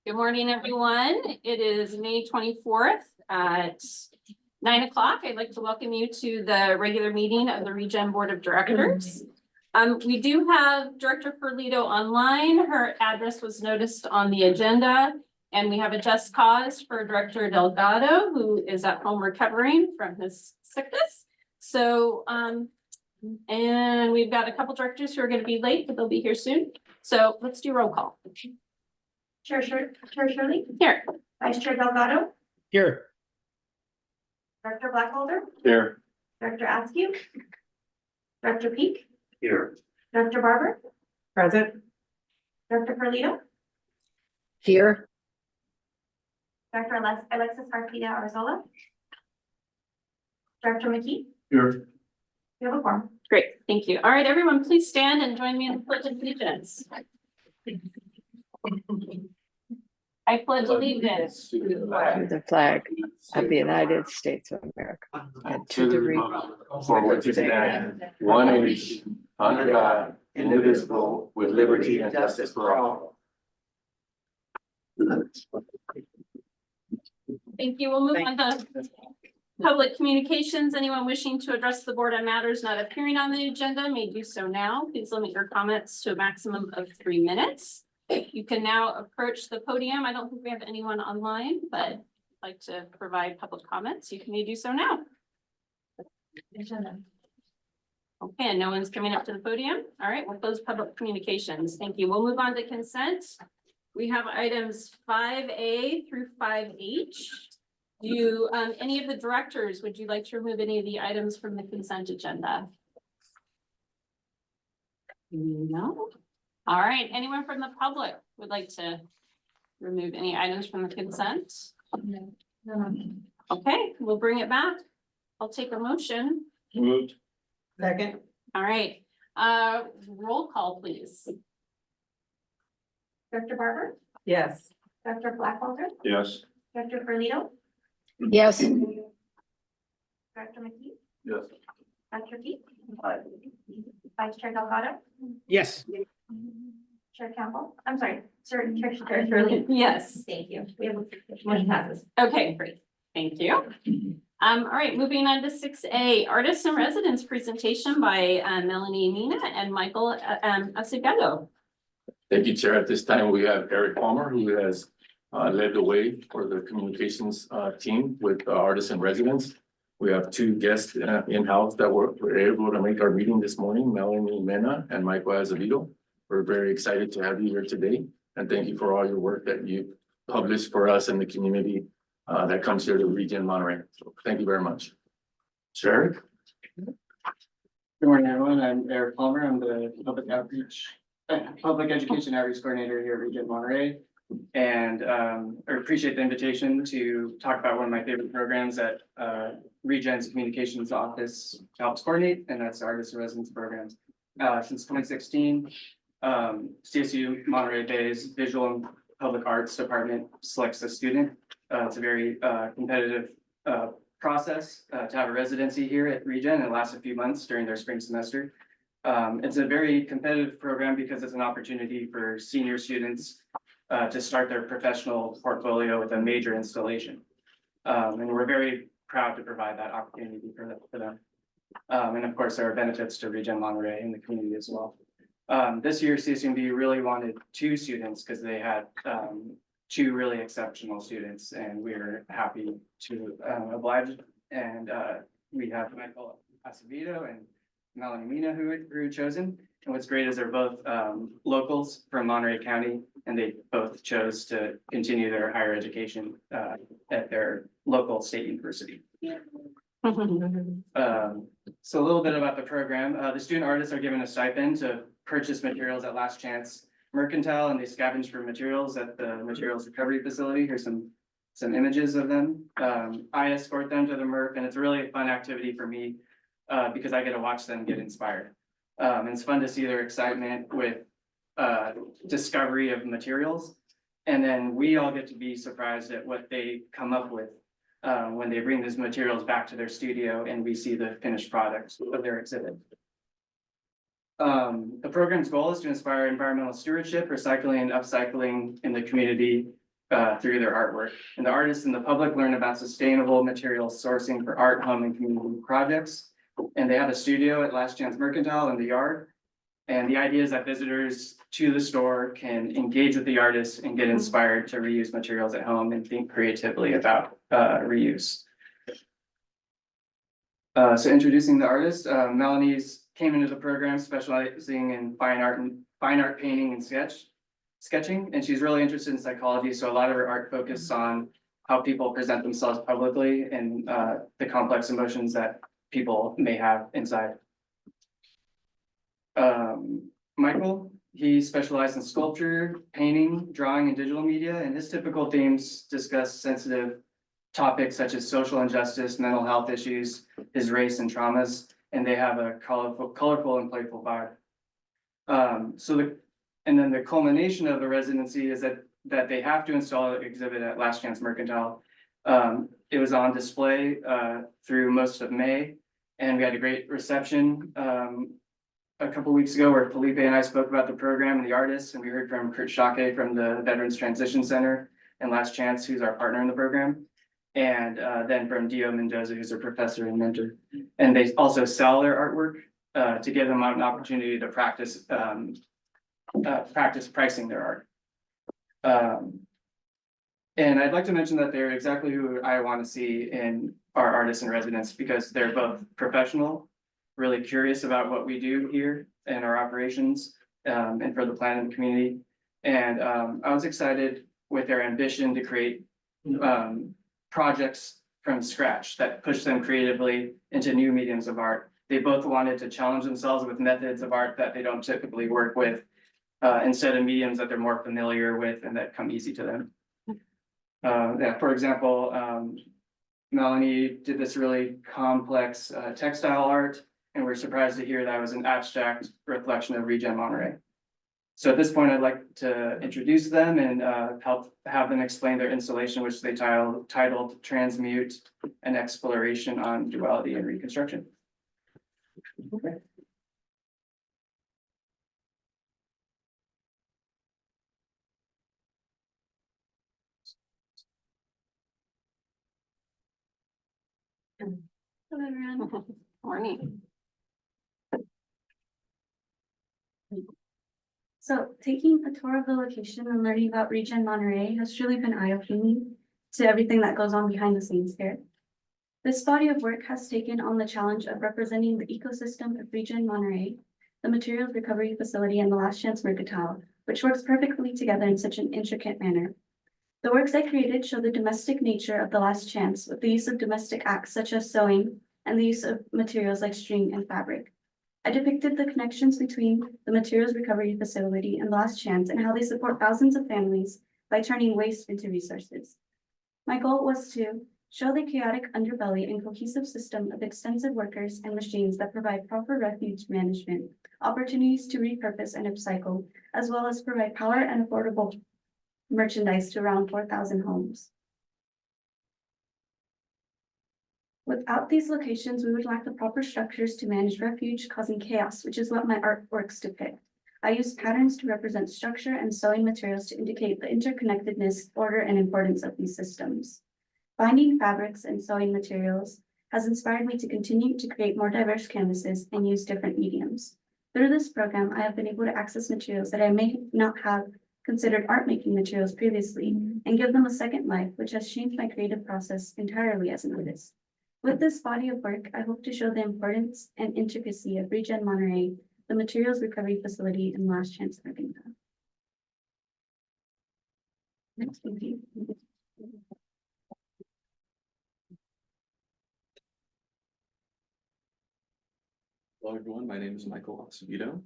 Good morning, everyone. It is May 24th at 9 o'clock. I'd like to welcome you to the regular meeting of the ReGen Board of Directors. We do have Director Ferlito online. Her address was noticed on the agenda, and we have a just cause for Director Delgado, who is at home recovering from his sickness. So, and we've got a couple directors who are going to be late, but they'll be here soon. So let's do roll call. Chair Shirley. Here. Vice Chair Delgado. Here. Director Blackholder. Here. Director Askew. Director Peak. Here. Director Barber. Present. Director Ferlito. Here. Director Alexis Garcia Arzola. Director McKee. Here. You have a form. Great, thank you. All right, everyone, please stand and join me in the Pledge of Allegiance. I pledge allegiance To the flag of the United States of America and to the republic for which it stands, one nation, under God, indivisible, with liberty and justice for all. Thank you. We'll move on to public communications. Anyone wishing to address the board on matters not appearing on the agenda may do so now. Please limit your comments to a maximum of 3 minutes. You can now approach the podium. I don't think we have anyone online, but I'd like to provide public comments. You can do so now. Okay, and no one's coming up to the podium. All right, we'll close public communications. Thank you. We'll move on to consent. We have items 5A through 5H. Do any of the directors, would you like to remove any of the items from the consent agenda? No. All right, anyone from the public would like to remove any items from the consent? No. Okay, we'll bring it back. I'll take a motion. Moved. Second. All right, roll call, please. Director Barber. Yes. Director Blackholder. Yes. Director Ferlito. Yes. Director McKee. Yes. Director Peak. Vice Chair Delgado. Yes. Chair Campbell. I'm sorry, Chair Shirley. Yes. Thank you. We have motion passes. Okay, great. Thank you. All right, moving on to 6A, Artists and Residents presentation by Melanie Mina and Michael Acevedo. Thank you, Chair. At this time, we have Eric Palmer, who has led the way for the communications team with artists and residents. We have two guests in-house that were able to make our meeting this morning, Melanie Mena and Michael Acevedo. We're very excited to have you here today, and thank you for all your work that you published for us and the community that comes here to ReGen Monterey. So thank you very much. Sure. Good morning, everyone. I'm Eric Palmer. I'm the Public Education Outreach Coordinator here at ReGen Monterey. And I appreciate the invitation to talk about one of my favorite programs that ReGen's Communications Office helps coordinate, and that's the Artists and Residents Program. Since 2016, CSU Monterey Bay's Visual and Public Arts Department selects a student. It's a very competitive process to have a residency here at ReGen. It lasts a few months during their spring semester. It's a very competitive program because it's an opportunity for senior students to start their professional portfolio with a major installation. And we're very proud to provide that opportunity for them. And of course, there are benefits to ReGen Monterey and the community as well. This year, CSUMB really wanted 2 students because they had 2 really exceptional students, and we're happy to oblige. And we have Michael Acevedo and Melanie Mina who were chosen. And what's great is they're both locals from Monterey County, and they both chose to continue their higher education at their local state university. So a little bit about the program. The student artists are given a stipend to purchase materials at Last Chance Mercantile, and they scavenge for materials at the materials recovery facility. Here's some images of them. I escort them to the MRF, and it's really a fun activity for me because I get to watch them get inspired. And it's fun to see their excitement with discovery of materials. And then we all get to be surprised at what they come up with when they bring these materials back to their studio and we see the finished product of their exhibit. The program's goal is to inspire environmental stewardship, recycling, and upcycling in the community through their artwork. And the artists and the public learn about sustainable material sourcing for art, home, and community projects. And they have a studio at Last Chance Mercantile in the yard. And the idea is that visitors to the store can engage with the artists and get inspired to reuse materials at home and think creatively about reuse. So introducing the artist, Melanie's came into the program specializing in fine art painting and sketching, and she's really interested in psychology. So a lot of her art focuses on how people present themselves publicly and the complex emotions that people may have inside. Michael, he specialized in sculpture, painting, drawing, and digital media, and his typical themes discuss sensitive topics such as social injustice, mental health issues, his race and traumas, and they have a colorful and playful vibe. And then the culmination of the residency is that they have to install an exhibit at Last Chance Mercantile. It was on display through most of May, and we had a great reception a couple weeks ago where Felipe and I spoke about the program and the artists, and we heard from Kurt Schake from the Veterans Transition Center and Last Chance, who's our partner in the program. And then from Dio Mendoza, who's a professor and mentor. And they also sell their artwork to give them an opportunity to practice pricing their art. And I'd like to mention that they're exactly who I want to see in our artists in residence, because they're both professional, really curious about what we do here and our operations and for the planet and community. And I was excited with their ambition to create projects from scratch that push them creatively into new mediums of art. They both wanted to challenge themselves with methods of art that they don't typically work with, instead of mediums that they're more familiar with and that come easy to them. Yeah, for example, Melanie did this really complex textile art, and we're surprised to hear that was an abstract reflection of ReGen Monterey. So at this point, I'd like to introduce them and have them explain their installation, which they titled Transmute: An Exploration on Duality and Reconstruction. Okay. Hello, everyone. Morning. So taking a tour of the location and learning about ReGen Monterey has truly been eye-opening to everything that goes on behind the scenes here. This body of work has taken on the challenge of representing the ecosystem of ReGen Monterey, the materials recovery facility, and the Last Chance Mercantile, which works perfectly together in such an intricate manner. The works I created show the domestic nature of the Last Chance with the use of domestic acts such as sewing and the use of materials like string and fabric. I depicted the connections between the materials recovery facility and Last Chance and how they support thousands of families by turning waste into resources. My goal was to show the chaotic underbelly and cohesive system of extensive workers and machines that provide proper refuge management, opportunities to repurpose and upcycle, as well as provide power and affordable merchandise to around 4,000 homes. Without these locations, we would lack the proper structures to manage refuge, causing chaos, which is what my artworks depict. I use patterns to represent structure and sewing materials to indicate the interconnectedness, order, and importance of these systems. Finding fabrics and sewing materials has inspired me to continue to create more diverse canvases and use different mediums. Through this program, I have been able to access materials that I may not have considered art making materials previously and give them a second life, which has changed my creative process entirely as an artist. With this body of work, I hope to show the importance and intricacy of ReGen Monterey, the materials recovery facility, and Last Chance Mercantile. Next, thank you. Hello, everyone. My name is Michael Acevedo.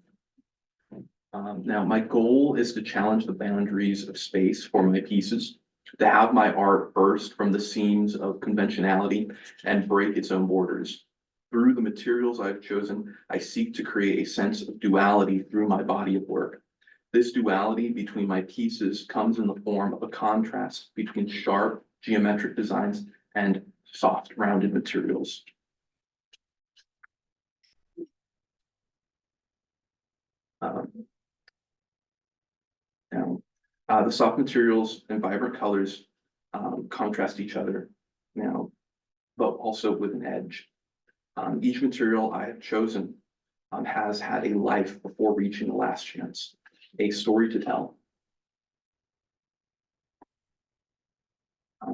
Now, my goal is to challenge the boundaries of space for my pieces, to have my art burst from the seams of conventionality and break its own borders. Through the materials I've chosen, I seek to create a sense of duality through my body of work. This duality between my pieces comes in the form of a contrast between sharp geometric designs and soft, rounded materials. Now, The soft materials and vibrant colors contrast each other now, but also with an edge. Each material I have chosen has had a life before reaching the last chance, a story to tell.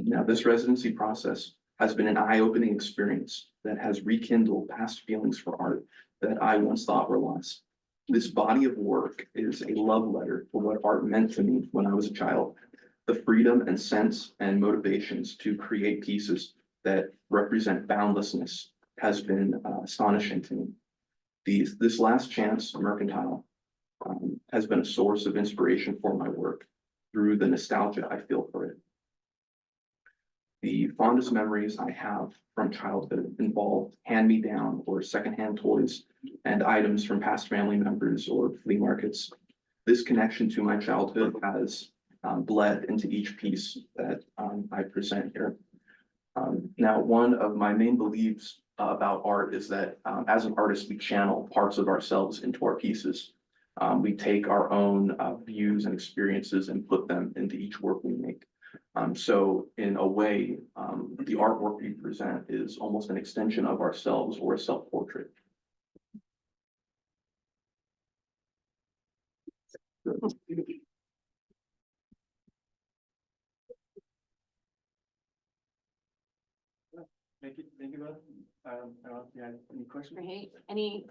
Now, this residency process has been an eye-opening experience that has rekindled past feelings for art that I once thought were lost. This body of work is a love letter for what art meant to me when I was a child. The freedom and sense and motivations to create pieces that represent boundlessness has been astonishing to me. This last chance mercantile has been a source of inspiration for my work through the nostalgia I feel for it. The fondest memories I have from childhood involve hand-me-down or secondhand toys and items from past family members or flea markets. This connection to my childhood has bled into each piece that I present here. Now, one of my main beliefs about art is that as an artist, we channel parts of ourselves into our pieces. We take our own views and experiences and put them into each work we make. So in a way, the artwork we present is almost an extension of ourselves or a self-portrait. Thank you both. I don't know if you had any questions. Great. Any?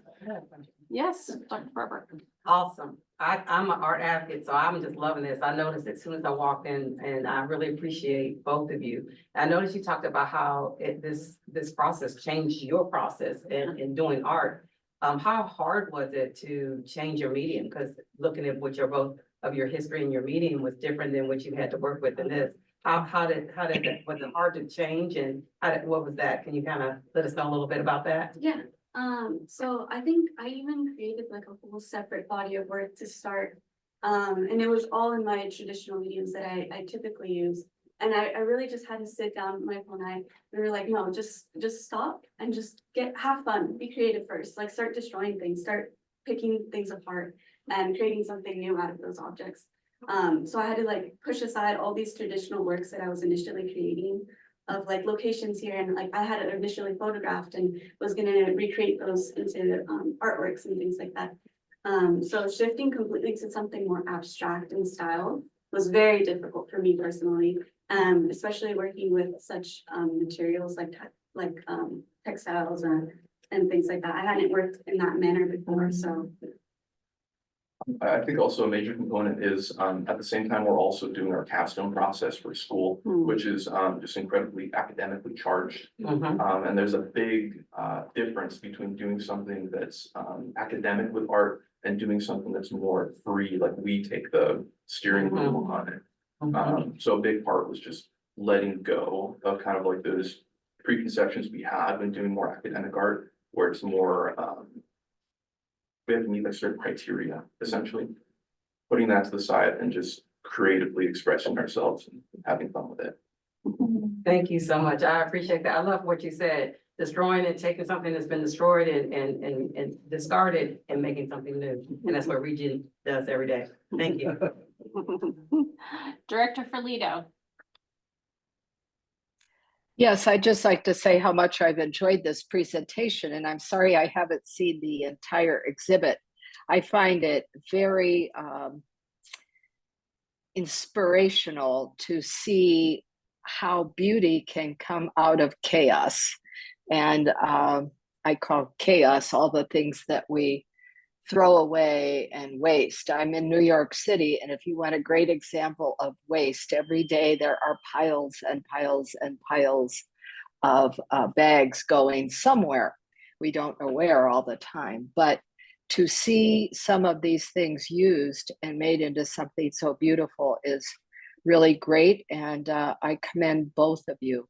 Yes, Dr. Barber. Awesome. I'm an art advocate, so I'm just loving this. I noticed as soon as I walked in, and I really appreciate both of you. I noticed you talked about how this process changed your process in doing art. How hard was it to change your medium? Because looking at what both of your history and your medium was different than what you had to work with in this. How did that, was it hard to change, and what was that? Can you kind of let us know a little bit about that? Yeah, so I think I even created like a whole separate body of work to start. And it was all in my traditional mediums that I typically use. And I really just had to sit down, Michael and I, we were like, no, just stop and just have fun, be creative first, like start destroying things, start picking things apart and creating something new out of those objects. So I had to like push aside all these traditional works that I was initially creating of like locations here, and like I had it initially photographed and was gonna recreate those into artworks and things like that. So shifting completely to something more abstract in style was very difficult for me personally, especially working with such materials like textiles and things like that. I hadn't worked in that manner before, so. I think also a major component is at the same time, we're also doing our capstone process for school, which is just incredibly academically charged. And there's a big difference between doing something that's academic with art and doing something that's more free, like we take the steering wheel on it. So a big part was just letting go of kind of like those preconceptions we had when doing more academic art, where it's more we have to meet like certain criteria, essentially. Putting that to the side and just creatively expressing ourselves and having fun with it. Thank you so much. I appreciate that. I love what you said, destroying and taking something that's been destroyed and discarded and making something new. And that's what ReGen does every day. Thank you. Director Ferlito. Yes, I'd just like to say how much I've enjoyed this presentation, and I'm sorry I haven't seen the entire exhibit. I find it very inspirational to see how beauty can come out of chaos. And I call chaos all the things that we throw away and waste. I'm in New York City, and if you want a great example of waste, every day there are piles and piles and piles of bags going somewhere. We don't know where all the time, but to see some of these things used and made into something so beautiful is really great. And I commend both of you.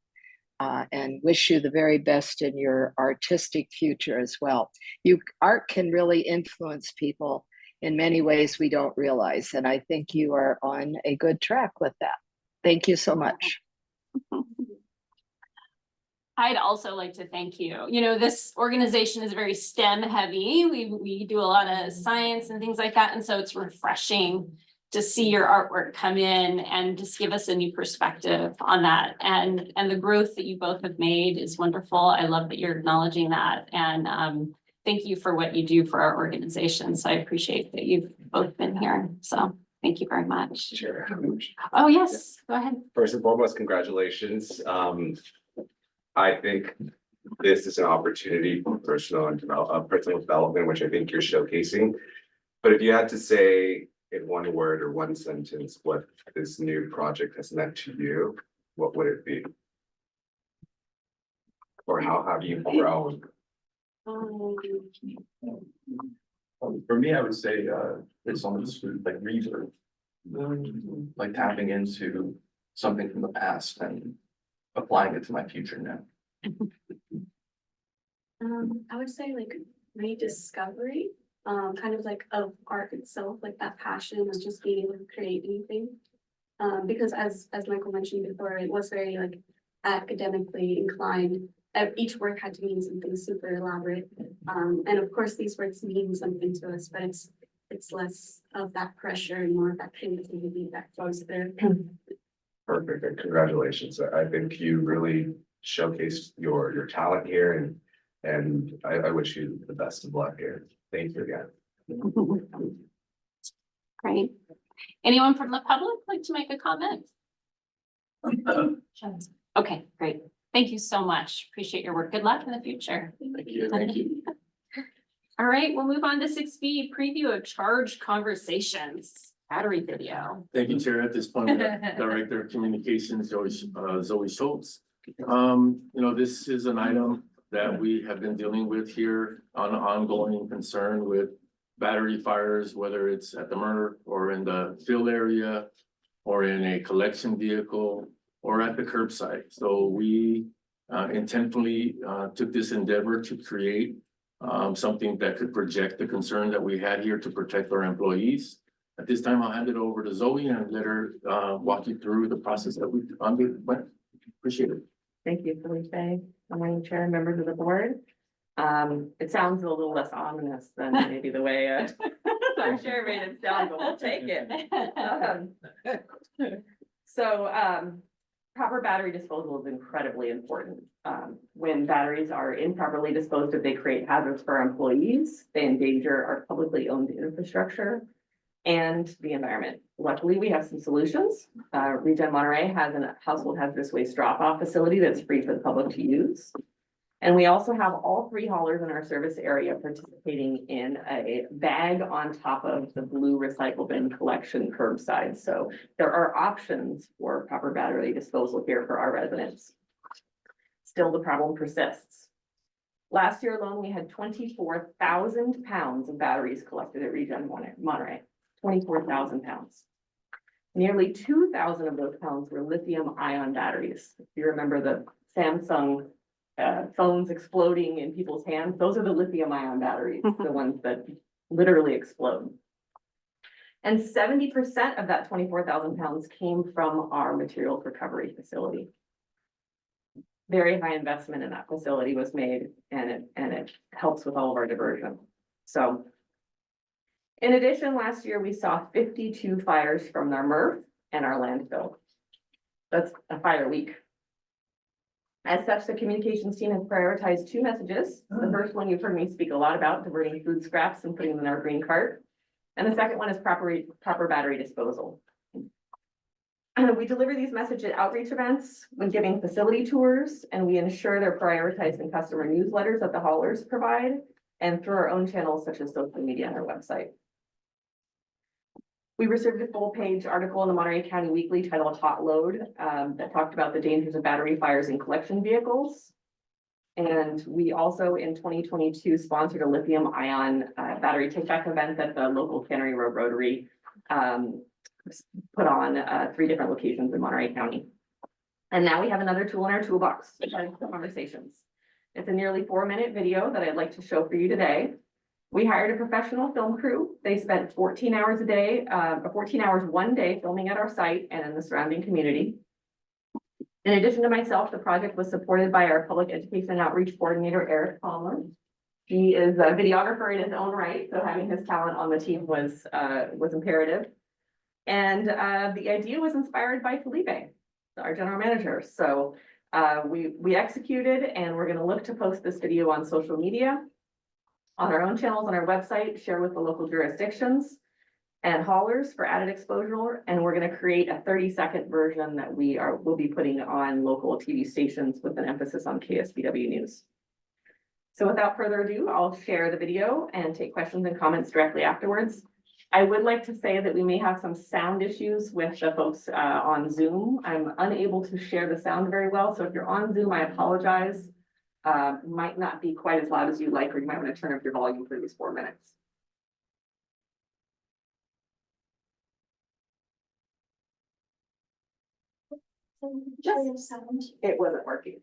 And wish you the very best in your artistic future as well. Art can really influence people in many ways we don't realize, and I think you are on a good track with that. Thank you so much. I'd also like to thank you. You know, this organization is very STEM heavy. We do a lot of science and things like that, and so it's refreshing to see your artwork come in and just give us a new perspective on that. And the growth that you both have made is wonderful. I love that you're acknowledging that. And thank you for what you do for our organization. So I appreciate that you've both been here. So thank you very much. Sure. Oh, yes, go ahead. First and foremost, congratulations. I think this is an opportunity for personal development, which I think you're showcasing. But if you had to say in one word or one sentence what this new project has meant to you, what would it be? Or how have you grown? For me, I would say, it's almost like rebirth. Like tapping into something from the past and applying it to my future now. I would say like rediscovery, kind of like of art itself, like that passion of just being able to create anything. Because as Michael mentioned before, it was very like academically inclined. Each work had to mean something super elaborate. And of course, these works mean something to us, but it's less of that pressure and more of that creativity that flows there. Perfect, and congratulations. I think you really showcased your talent here, and I wish you the best of luck here. Thank you again. Great. Anyone from the public like to make a comment? Okay, great. Thank you so much. Appreciate your work. Good luck in the future. Thank you, thank you. All right, we'll move on to 6B, preview of charged conversations, battery video. Thank you, Chair. At this point, we have Director of Communications, Zoe Schultz. This is an item that we have been dealing with here on an ongoing concern with battery fires, whether it's at the MRF or in the field area or in a collection vehicle or at the curbside. So we intentionally took this endeavor to create something that could project the concern that we had here to protect our employees. At this time, I'll hand it over to Zoe and let her walk you through the process that we underwent. Appreciate it. Thank you, Felipe. Good morning, Chair and members of the board. It sounds a little less ominous than maybe the way our chair made it sound, but we'll take it. Proper battery disposal is incredibly important. When batteries are improperly disposed of, they create hazards for our employees. They endanger our publicly owned infrastructure and the environment. Luckily, we have some solutions. ReGen Monterey has a household hazardous waste drop-off facility that's free for the public to use. And we also have all 3 haulers in our service area participating in a bag on top of the blue recycle bin collection curbside. So there are options for proper battery disposal here for our residents. Still, the problem persists. Last year alone, we had 24,000 pounds of batteries collected at ReGen Monterey, 24,000 pounds. Nearly 2,000 of those pounds were lithium ion batteries. If you remember the Samsung phones exploding in people's hands, those are the lithium ion batteries, the ones that literally explode. And 70% of that 24,000 pounds came from our materials recovery facility. Very high investment in that facility was made, and it helps with all of our diversion. So in addition, last year we saw 52 fires from our MRF and our landfill. That's a fire week. As such, the communications team has prioritized 2 messages. The first one you've heard me speak a lot about, diverting food scraps and putting them in our green cart. And the second one is proper battery disposal. We deliver these messages at outreach events, when giving facility tours, and we ensure they're prioritized in customer newsletters that the haulers provide, and through our own channels such as social media and our website. We received a full-page article in the Monterey County Weekly titled Hot Load that talked about the dangers of battery fires in collection vehicles. And we also in 2022 sponsored a lithium ion battery take-back event that the local Cannery Road Rotary put on 3 different locations in Monterey County. And now we have another tool in our toolbox, conversations. It's a nearly 4-minute video that I'd like to show for you today. We hired a professional film crew. They spent 14 hours a day, 14 hours one day filming at our site and in the surrounding community. In addition to myself, the project was supported by our public education and outreach coordinator, Eric Palmer. He is a videographer in his own right, so having his talent on the team was imperative. And the idea was inspired by Felipe, our general manager. So we executed, and we're gonna look to post this video on social media, on our own channels, on our website, share with the local jurisdictions and haulers for added exposure. And we're gonna create a 30-second version that we'll be putting on local TV stations with an emphasis on KSBW news. So without further ado, I'll share the video and take questions and comments directly afterwards. I would like to say that we may have some sound issues with the folks on Zoom. I'm unable to share the sound very well, so if you're on Zoom, I apologize. Might not be quite as loud as you'd like, or you might want to turn up your volume for these 4 minutes. It wasn't working.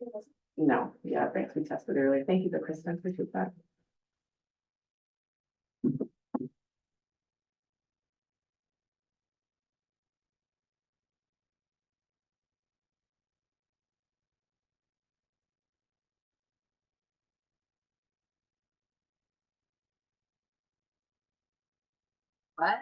No, yeah, thanks, we tested earlier. Thank you, Kristen, appreciate that. What?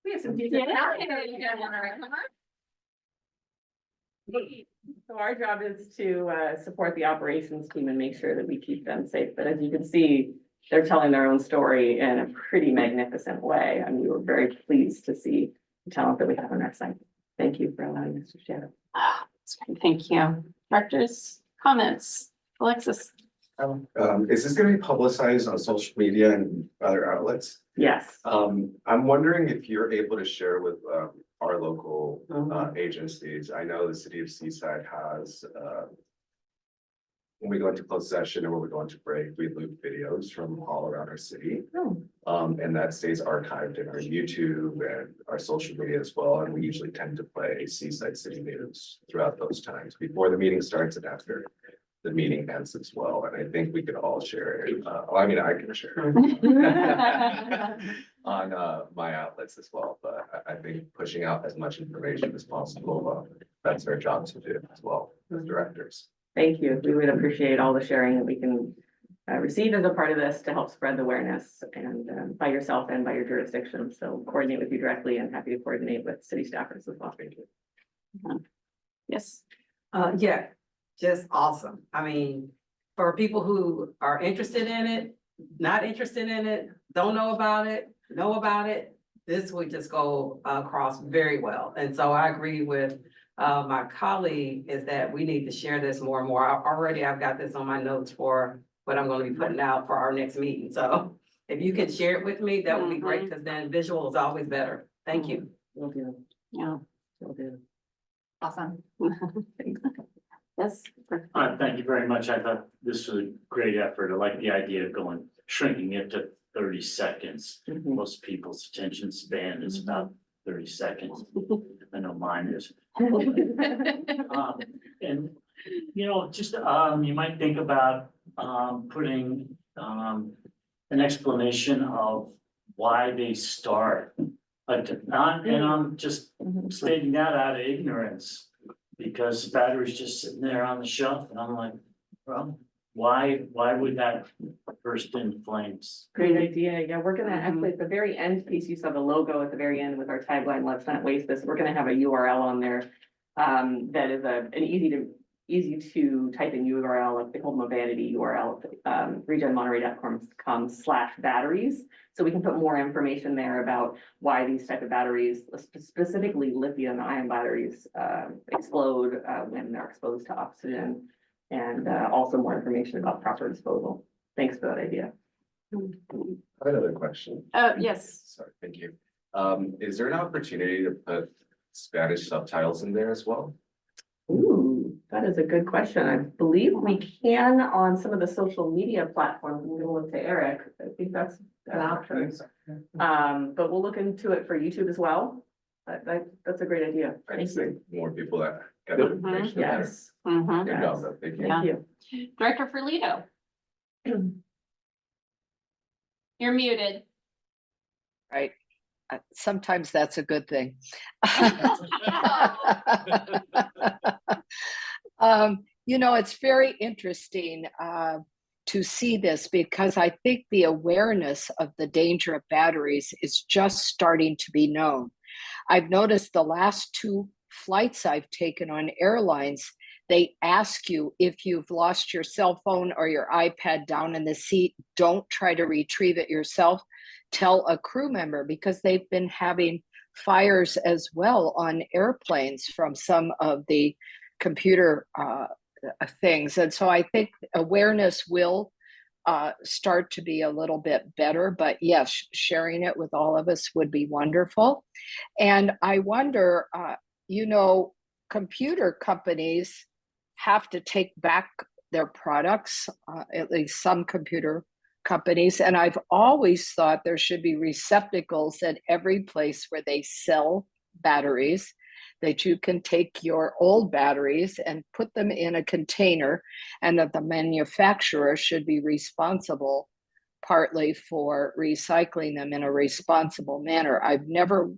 We have some people. So our job is to support the operations team and make sure that we keep them safe. But as you can see, they're telling their own story in a pretty magnificent way. I mean, we were very pleased to see the talent that we have on our site. Thank you for allowing us to share. That's great. Thank you. Directors, comments? Alexis? Is this gonna be publicized on social media and other outlets? Yes. I'm wondering if you're able to share with, our local, Mhm. agencies. I know the city of Seaside has, when we go into closed session and when we go into break, we loop videos from all around our city. Oh. And that stays archived in our YouTube and our social media as well. And we usually tend to play Seaside City News throughout those times, before the meeting starts and after the meeting ends as well. And I think we could all share it. I mean, I can share it on my outlets as well, but I think pushing out as much information as possible, that's our job to do as well, as directors. Thank you. We would appreciate all the sharing that we can receive as a part of this to help spread the awareness and by yourself and by your jurisdiction. So coordinate with you directly and happy to coordinate with city staffers as well. Thank you. Yes. Yeah, just awesome. I mean, for people who are interested in it, not interested in it, don't know about it, know about it, this would just go across very well. And so I agree with my colleague is that we need to share this more and more. Already I've got this on my notes for what I'm going to be putting out for our next meeting. So if you can share it with me, that would be great, because then visual is always better. Thank you. Will do. Yeah. Will do. Awesome. Yes. Thank you very much. I thought this was a great effort. I like the idea of shrinking it to 30 seconds. Mhm. Most people's attention span is about 30 seconds. I know mine is. And, just, you might think about, putting, an explanation of why they start. And I'm just stating that out of ignorance, because the battery's just sitting there on the shelf, and I'm like, well, why would that burst into flames? Great idea. Yeah, we're gonna actually, at the very end piece, you saw the logo at the very end with our tagline, "Let's not waste this." We're gonna have a URL on there. That is an easy to type in URL, like they call them a vanity URL, regenmonterey.com/batteries. So we can put more information there about why these type of batteries, specifically lithium ion batteries, explode when they're exposed to oxygen. And also more information about proper disposal. Thanks for that idea. I have another question. Yes. Sorry, thank you. Is there an opportunity to put Spanish subtitles in there as well? Ooh, that is a good question. I believe we can on some of the social media platforms. I'm gonna look to Eric. I think that's an option. But we'll look into it for YouTube as well. That's a great idea. I Thank just you. think more people that get the information. the better. Yes, Mhm. Good job, though. Thank you. Yeah. thank you. Director Ferlito. You're muted. Right. Sometimes that's a good thing. It's very interesting to see this, because I think the awareness of the danger of batteries is just starting to be known. I've noticed the last 2 flights I've taken on airlines, they ask you if you've lost your cell phone or your iPad down in the seat, don't try to retrieve it yourself. Tell a crew member, because they've been having fires as well on airplanes from some of the computer things. And so I think awareness will start to be a little bit better, but yes, sharing it with all of us would be wonderful. And I wonder, computer companies have to take back their products, at least some computer companies. And I've always thought there should be receptacles at every place where they sell batteries, that you can take your old batteries and put them in a container, and that the manufacturer should be responsible partly for recycling them in a responsible manner. I've never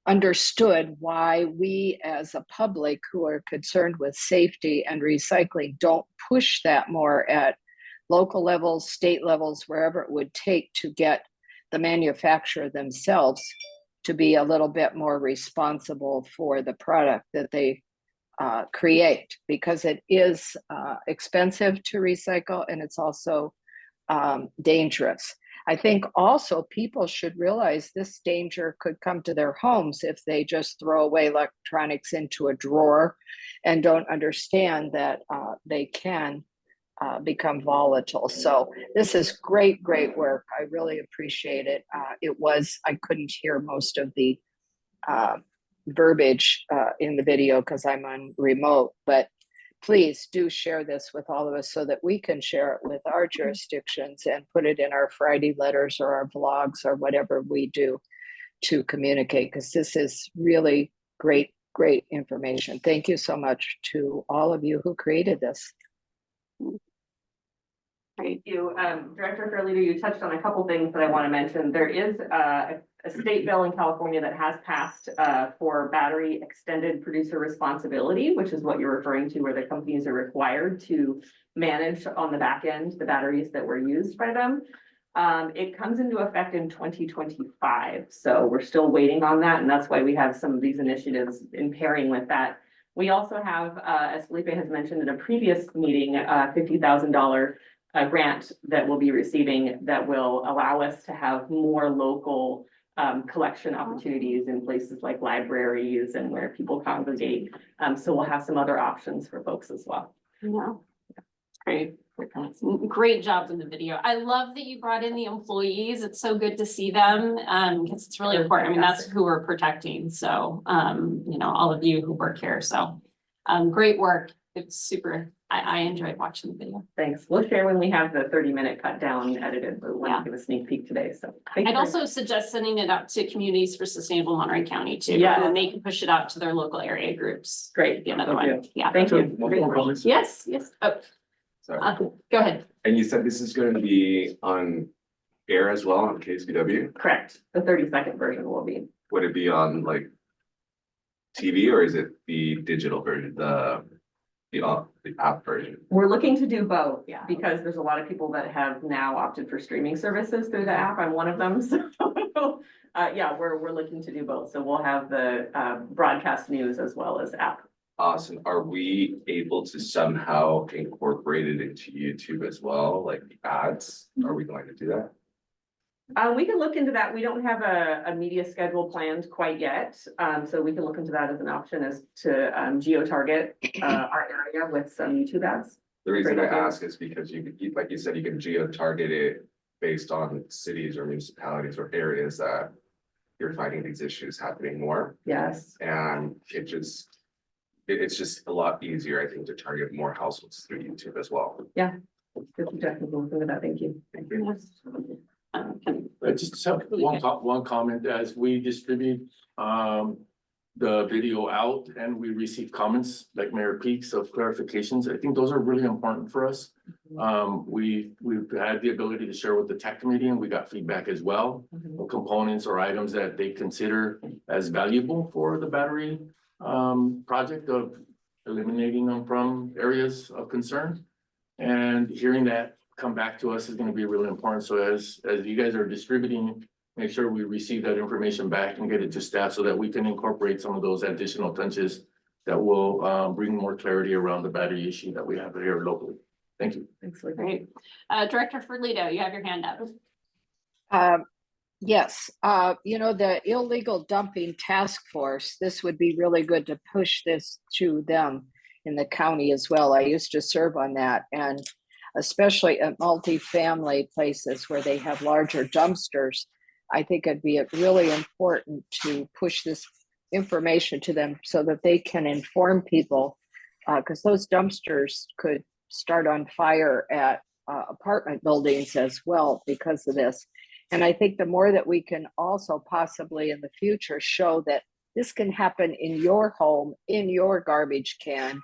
understood why we as a public who are concerned with safety and recycling don't push that more at local levels, state levels, wherever it would take to get the manufacturer themselves to be a little bit more responsible for the product that they create, because it is expensive to recycle, and it's also dangerous. I think also people should realize this danger could come to their homes if they just throw away electronics into a drawer and don't understand that they can become volatile. So this is great, great work. I really appreciate it. I couldn't hear most of the verbiage in the video because I'm on remote, but please do share this with all of us so that we can share it with our jurisdictions and put it in our Friday letters or our blogs or whatever we do to communicate, because this is really great, great information. Thank you so much to all of you who created this. Thank you. Director Fairleader, you touched on a couple things that I want to mention. There is a state bill in California that has passed for battery extended producer responsibility, which is what you're referring to, where the companies are required to manage on the back end the batteries that were used by them. It comes into effect in 2025, so we're still waiting on that, and that's why we have some of these initiatives in pairing with that. We also have, as Felipe has mentioned in a previous meeting, $50,000 grant that we'll be receiving that will allow us to have more local collection opportunities in places like libraries and where people congregate. So we'll have some other options for folks as well. Yeah, great. Great job in the video. I love that you brought in the employees. It's so good to see them because it's really important. I mean, that's who we're protecting. So, you know, all of you who work here. So, great work. It's super. I enjoyed watching the video. Thanks. We'll share when we have the 30-minute cut down edited, but we'll give a sneak peek today. So I'd also suggest sending it out to Communities for Sustainable Monterey County too. Yeah. And they can push it out to their local area groups. Great. Be another Thank one. Yeah. Thank you. Yes, yes. Oh, Sorry. go ahead. And you said this is going to be on air as well on KSBW? Correct. The 30-second version will be. Would it be on like TV or is it the digital version, the app version? We're looking to do both, Yeah. because there's a lot of people that have now opted for streaming services through the app. I'm one of them, so yeah, we're looking to do both. So we'll have the broadcast news as well as app. Awesome. Are we able to somehow incorporate it into YouTube as well, like the ads? Are we going to do that? We can look into that. We don't have a media schedule planned quite yet. So we can look into that as an option as to geo-target our area with some YouTube ads. The reason I Great idea. ask is because like you said, you can geo-target it based on cities or municipalities or areas that you're finding these issues happening more. Yes. And it's just a lot easier, I think, to target more households through YouTube as well. Good suggestion. We'll look into that. Thank you. Thank you. I just have one comment as we distribute the video out and we receive comments like Mayor Peaks of clarifications. I think those are really important for us. We've had the ability to share with the tech committee and we got feedback as well. Of components or items that they consider as valuable for the battery project of eliminating them from areas of concern. And hearing that come back to us is going to be really important. So as you guys are distributing, make sure we receive that information back and get it to staff so that we can incorporate some of those additional touches that will bring more clarity around the battery issue that we have here locally. Thank you. Thanks, Lee. Great. Director Ferlito, you have your hand up. Yes, you know, the illegal dumping task force, this would be really good to push this to them in the county as well. I used to serve on that, and especially at multifamily places where they have larger dumpsters, I think it'd be really important to push this information to them so that they can inform people, because those dumpsters could start on fire at apartment buildings as well because of this. And I think the more that we can also possibly in the future show that this can happen in your home, in your garbage can,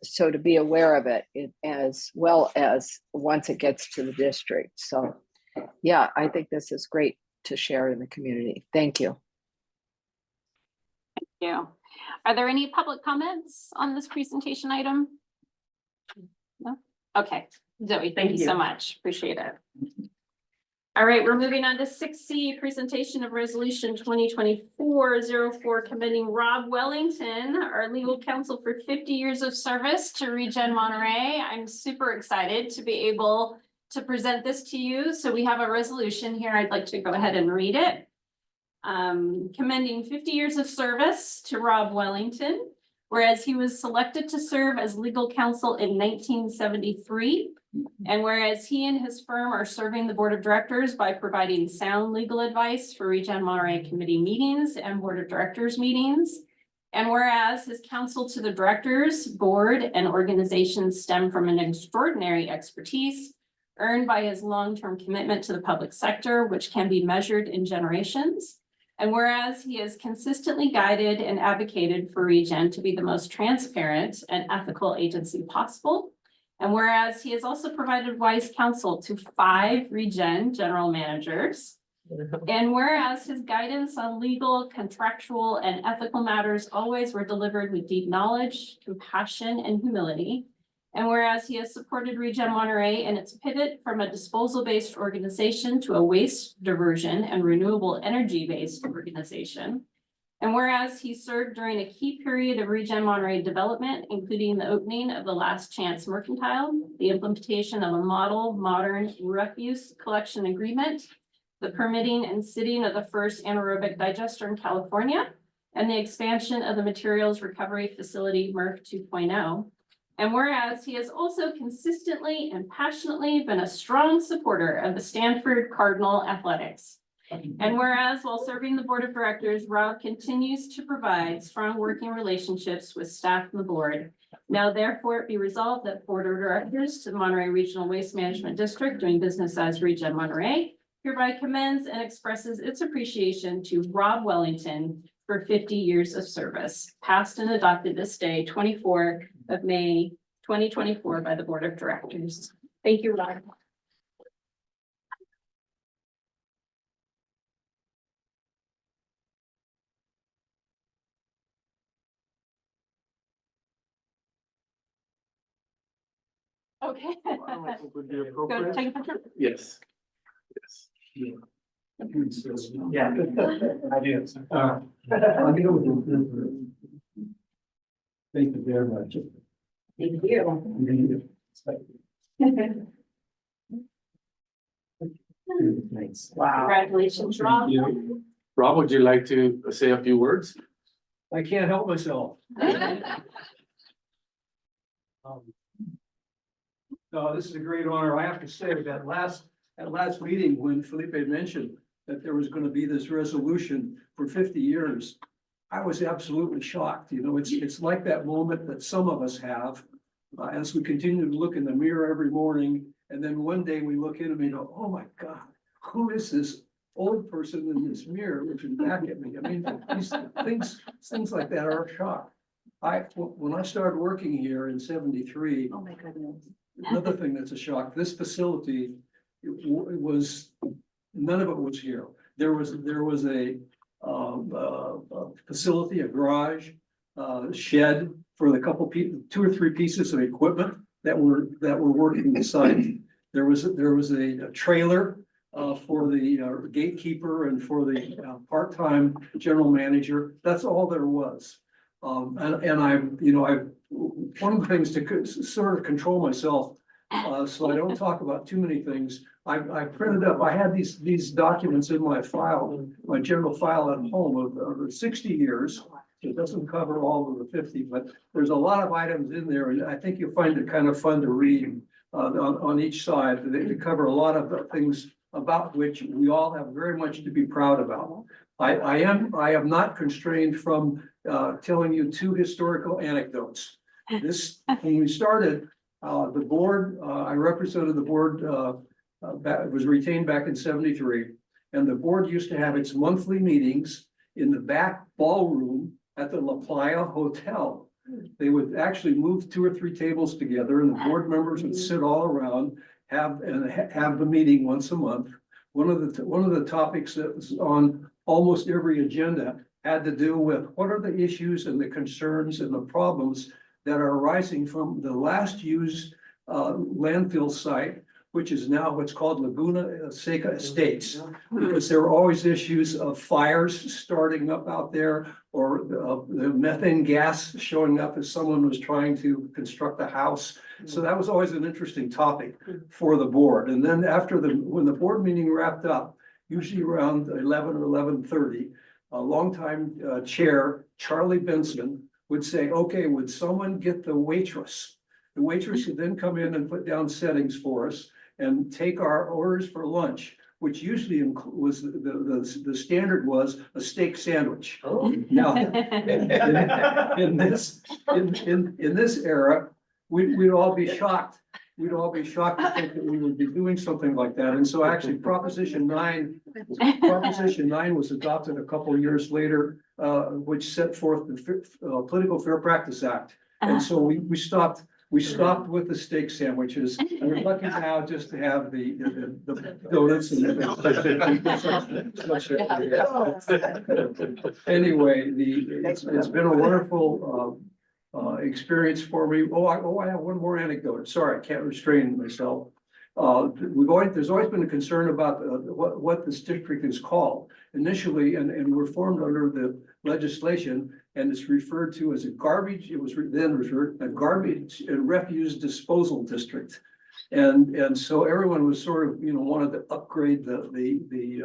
so to be aware of it as well as once it gets to the district. So yeah, I think this is great to share in the community. Thank you. Thank you. Are there any public comments on this presentation item? No? Okay, Zoe, thank you so much. Appreciate it. All right, we're moving on to 6C, presentation of resolution 2024-04, commending Rob Wellington, our legal counsel for 50 years of service to ReGen Monterey. I'm super excited to be able to present this to you. So we have a resolution here. I'd like to go ahead and read it. Commending 50 years of service to Rob Wellington, whereas he was selected to serve as legal counsel in 1973. And whereas he and his firm are serving the board of directors by providing sound legal advice for ReGen Monterey committee meetings and board of directors meetings. And whereas his counsel to the directors, board, and organizations stem from an extraordinary expertise earned by his long-term commitment to the public sector, which can be measured in generations. And whereas he has consistently guided and advocated for ReGen to be the most transparent and ethical agency possible. And whereas he has also provided wise counsel to 5 ReGen general managers. And whereas his guidance on legal, contractual, and ethical matters always were delivered with deep knowledge, compassion, and humility. And whereas he has supported ReGen Monterey in its pivot from a disposal-based organization to a waste diversion and renewable energy-based organization. And whereas he served during a key period of ReGen Monterey development, including the opening of the Last Chance Mercantile, the implementation of a model modern refuse collection agreement, the permitting and sitting of the first anaerobic digester in California, and the expansion of the materials recovery facility MERC 2.0. And whereas he has also consistently and passionately been a strong supporter of the Stanford Cardinal Athletics. And whereas while serving the board of directors, Rob continues to provide strong working relationships with staff and the board. Now therefore it be resolved that board of directors to the Monterey Regional Waste Management District doing business as ReGen Monterey hereby commends and expresses its appreciation to Rob Wellington for 50 years of service, passed and adopted this day, 24 of May, 2024 by the board of directors. Thank you, Rob. Okay. Go take a picture. Yes. Yes. Yeah. I do. Thank you very much. Thank you. Wow. Congratulations, Rob. Rob, would you like to say a few words? I can't help myself. No, this is a great honor. I have to say that at last meeting, when Felipe had mentioned that there was going to be this resolution for 50 years, I was absolutely shocked. You know, it's like that moment that some of us have as we continue to look in the mirror every morning. And then one day we look in and we go, oh my God, who is this old person in this mirror looking back at me? I mean, these things like that are a shock. When I started working here in 73, Oh, my goodness. another thing that's a shock, this facility, it was, none of it was here. There was a facility, a garage, shed for the couple people, 2 or 3 pieces of equipment that were working the site. There was a trailer for the gatekeeper and for the part-time general manager. That's all there was. And one of the things to sort of control myself, so I don't talk about too many things. I printed up, I had these documents in my file, my general file at home of 60 years. It doesn't cover all of the 50, but there's a lot of items in there, and I think you'll find it kind of fun to read on each side. They cover a lot of things about which we all have very much to be proud about. I am not constrained from telling you 2 historical anecdotes. When we started, the board, I represented the board, was retained back in 73. And the board used to have its monthly meetings in the back ballroom at the La Playa Hotel. They would actually move 2 or 3 tables together and the board members would sit all around, have the meeting once a month. One of the topics that was on almost every agenda had to do with what are the issues and the concerns and the problems that are arising from the last used landfill site which is now what's called Laguna Seca Estates. Because there were always issues of fires starting up out there, or the methane gas showing up as someone was trying to construct a house. So that was always an interesting topic for the board. And then when the board meeting wrapped up, usually around 11 or 11:30, a longtime chair, Charlie Benson, would say, okay, would someone get the waitress? The waitress would then come in and put down settings for us and take our orders for lunch, which usually was, the standard was a steak sandwich. Oh. Now, in this era, we'd all be shocked. We'd all be shocked to think that we would be doing something like that. And so actually Proposition 9 was adopted a couple of years later, which set forth the Political Fair Practice Act. And so we stopped with the steak sandwiches, and we're lucky now just to have the donuts and anyway, it's been a wonderful experience for me. I have one more anecdote. Sorry, I can't restrain myself. There's always been a concern about what this district is called initially, and we're formed under the legislation, and it's referred to as a garbage. It was then referred a garbage and refuse disposal district, and so everyone was sort of wanted to upgrade the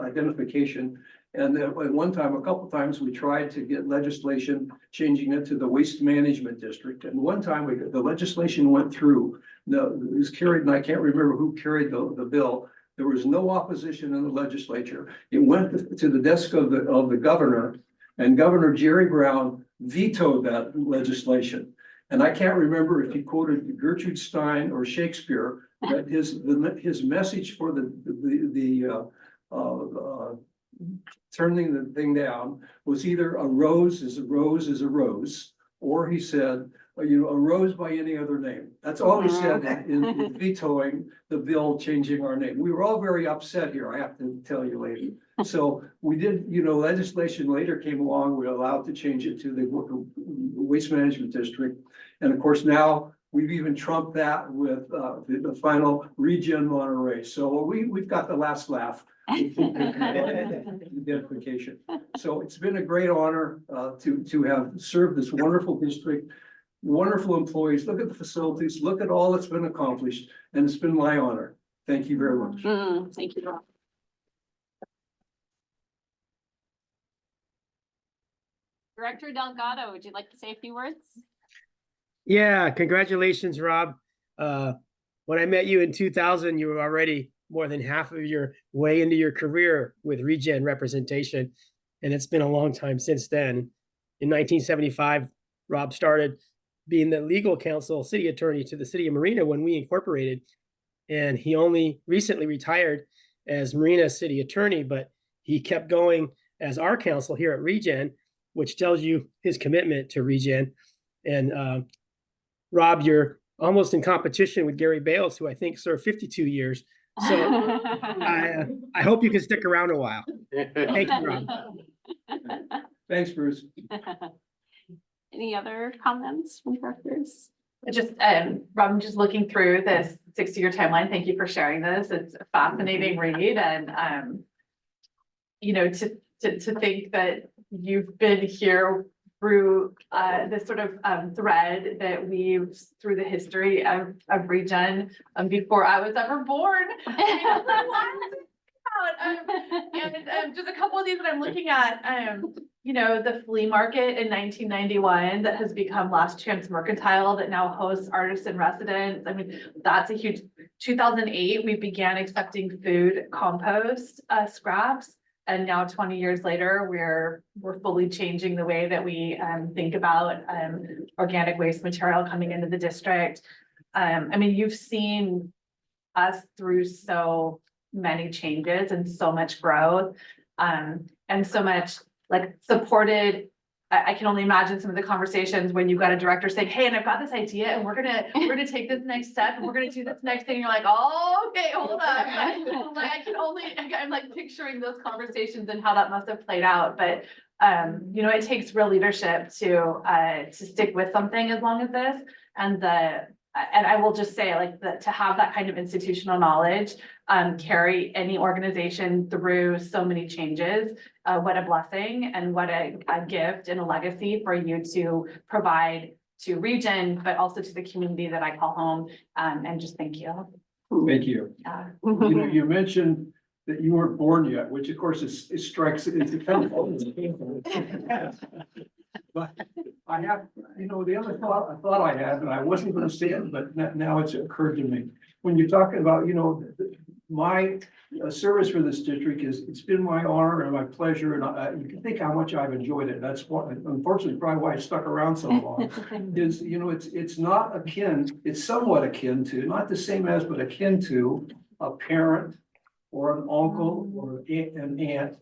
identification. And at one time, a couple times, we tried to get legislation changing it to the waste management district. And one time the legislation went through, it was carried, and I can't remember who carried the bill. There was no opposition in the legislature. It went to the desk of the governor, and Governor Jerry Brown vetoed that legislation. And I can't remember if he quoted Gertrude Stein or Shakespeare, but his message for turning the thing down was either a rose is a rose is a rose, or he said, a rose by any other name. That's all he said in vetoing the bill changing our name. We were all very upset here, I have to tell you later. So we did, legislation later came along, we were allowed to change it to the Waste Management District. And of course, now we've even trumped that with the final ReGen Monterey. So we've got the last laugh. Identification. So it's been a great honor to have served this wonderful district, wonderful employees. Look at the facilities, look at all that's been accomplished, and it's been my honor. Thank you very much. Thank you, Rob. Director Delgado, would you like to say a few words? Yeah, congratulations, Rob. When I met you in 2000, you were already more than half of your way into your career with ReGen representation, and it's been a long time since then. In 1975, Rob started being the legal counsel, city attorney to the city of Marina when we incorporated, and he only recently retired as Marina city attorney, but he kept going as our counsel here at ReGen, which tells you his commitment to ReGen. And Rob, you're almost in competition with Gary Bales, who I think served 52 years. So I hope you can stick around a while. Thank you, Rob. Thanks, Bruce. Any other comments from directors? Just, Rob, I'm just looking through this 60-year timeline. Thank you for sharing this. It's a fascinating read, and to think that you've been here through this sort of thread that weaves through the history of ReGen before I was ever born. And just a couple of these that I'm looking at, the flea market in 1991 that has become Last Chance Mercantile that now hosts artists in residence. I mean, that's a huge. 2008, we began accepting food compost scraps. And now 20 years later, we're fully changing the way that we think about organic waste material coming into the district. I mean, you've seen us through so many changes and so much growth, and so much supported. I can only imagine some of the conversations when you've got a director saying, hey, and I've got this idea and we're gonna take this next step and we're gonna do this next thing. And you're like, oh, okay, hold on. I'm like picturing those conversations and how that must have played out. But it takes real leadership to stick with something as long as this. And the and I will just say like that to have that kind of institutional knowledge, carry any organization through so many changes, what a blessing and what a gift and a legacy for you to provide to ReGen, but also to the community that I call home. And just thank you. Thank you. Yeah. You know, you mentioned that you weren't born yet, which of course is, it strikes into kind of. But I have, you know, the other thought, I thought I had, and I wasn't gonna say it, but now it's occurred to me. When you're talking about, you know, my service for this district is, it's been my honor and my pleasure, and you can think how much I've enjoyed it. That's what, unfortunately, probably why I stuck around so long. Is, you know, it's not akin, it's somewhat akin to, not the same as, but akin to a parent or an uncle or an aunt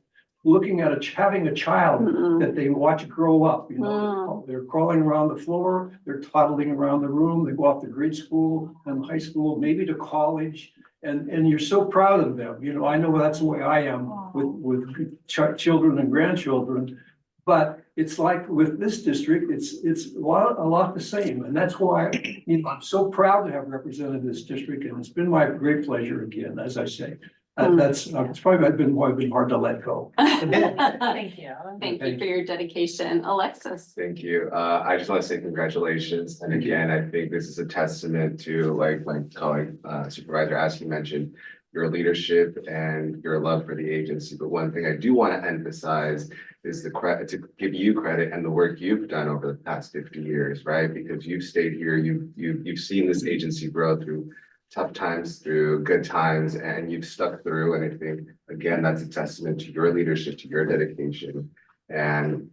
looking at having a child that they watch grow up, you know, they're crawling around the floor, they're toddling around the room, they go off to grade school and high school, maybe to college. And you're so proud of them. You know, I know that's the way I am with children and grandchildren. But it's like with this district, it's a lot the same. And that's why, you know, I'm so proud to have represented this district, and it's been my great pleasure again, as I say. That's, it's probably been why it's been hard to let go. Thank you. Thank you for your dedication, Alexis. Thank you. I just want to say congratulations. And again, I think this is a testament to, like my colleague Supervisor Askey mentioned, your leadership and your love for the agency. But one thing I do want to emphasize is the credit, to give you credit and the work you've done over the past 50 years, right? Because you've stayed here, you've seen this agency grow through tough times, through good times, and you've stuck through. And I think, again, that's a testament to your leadership, to your dedication, and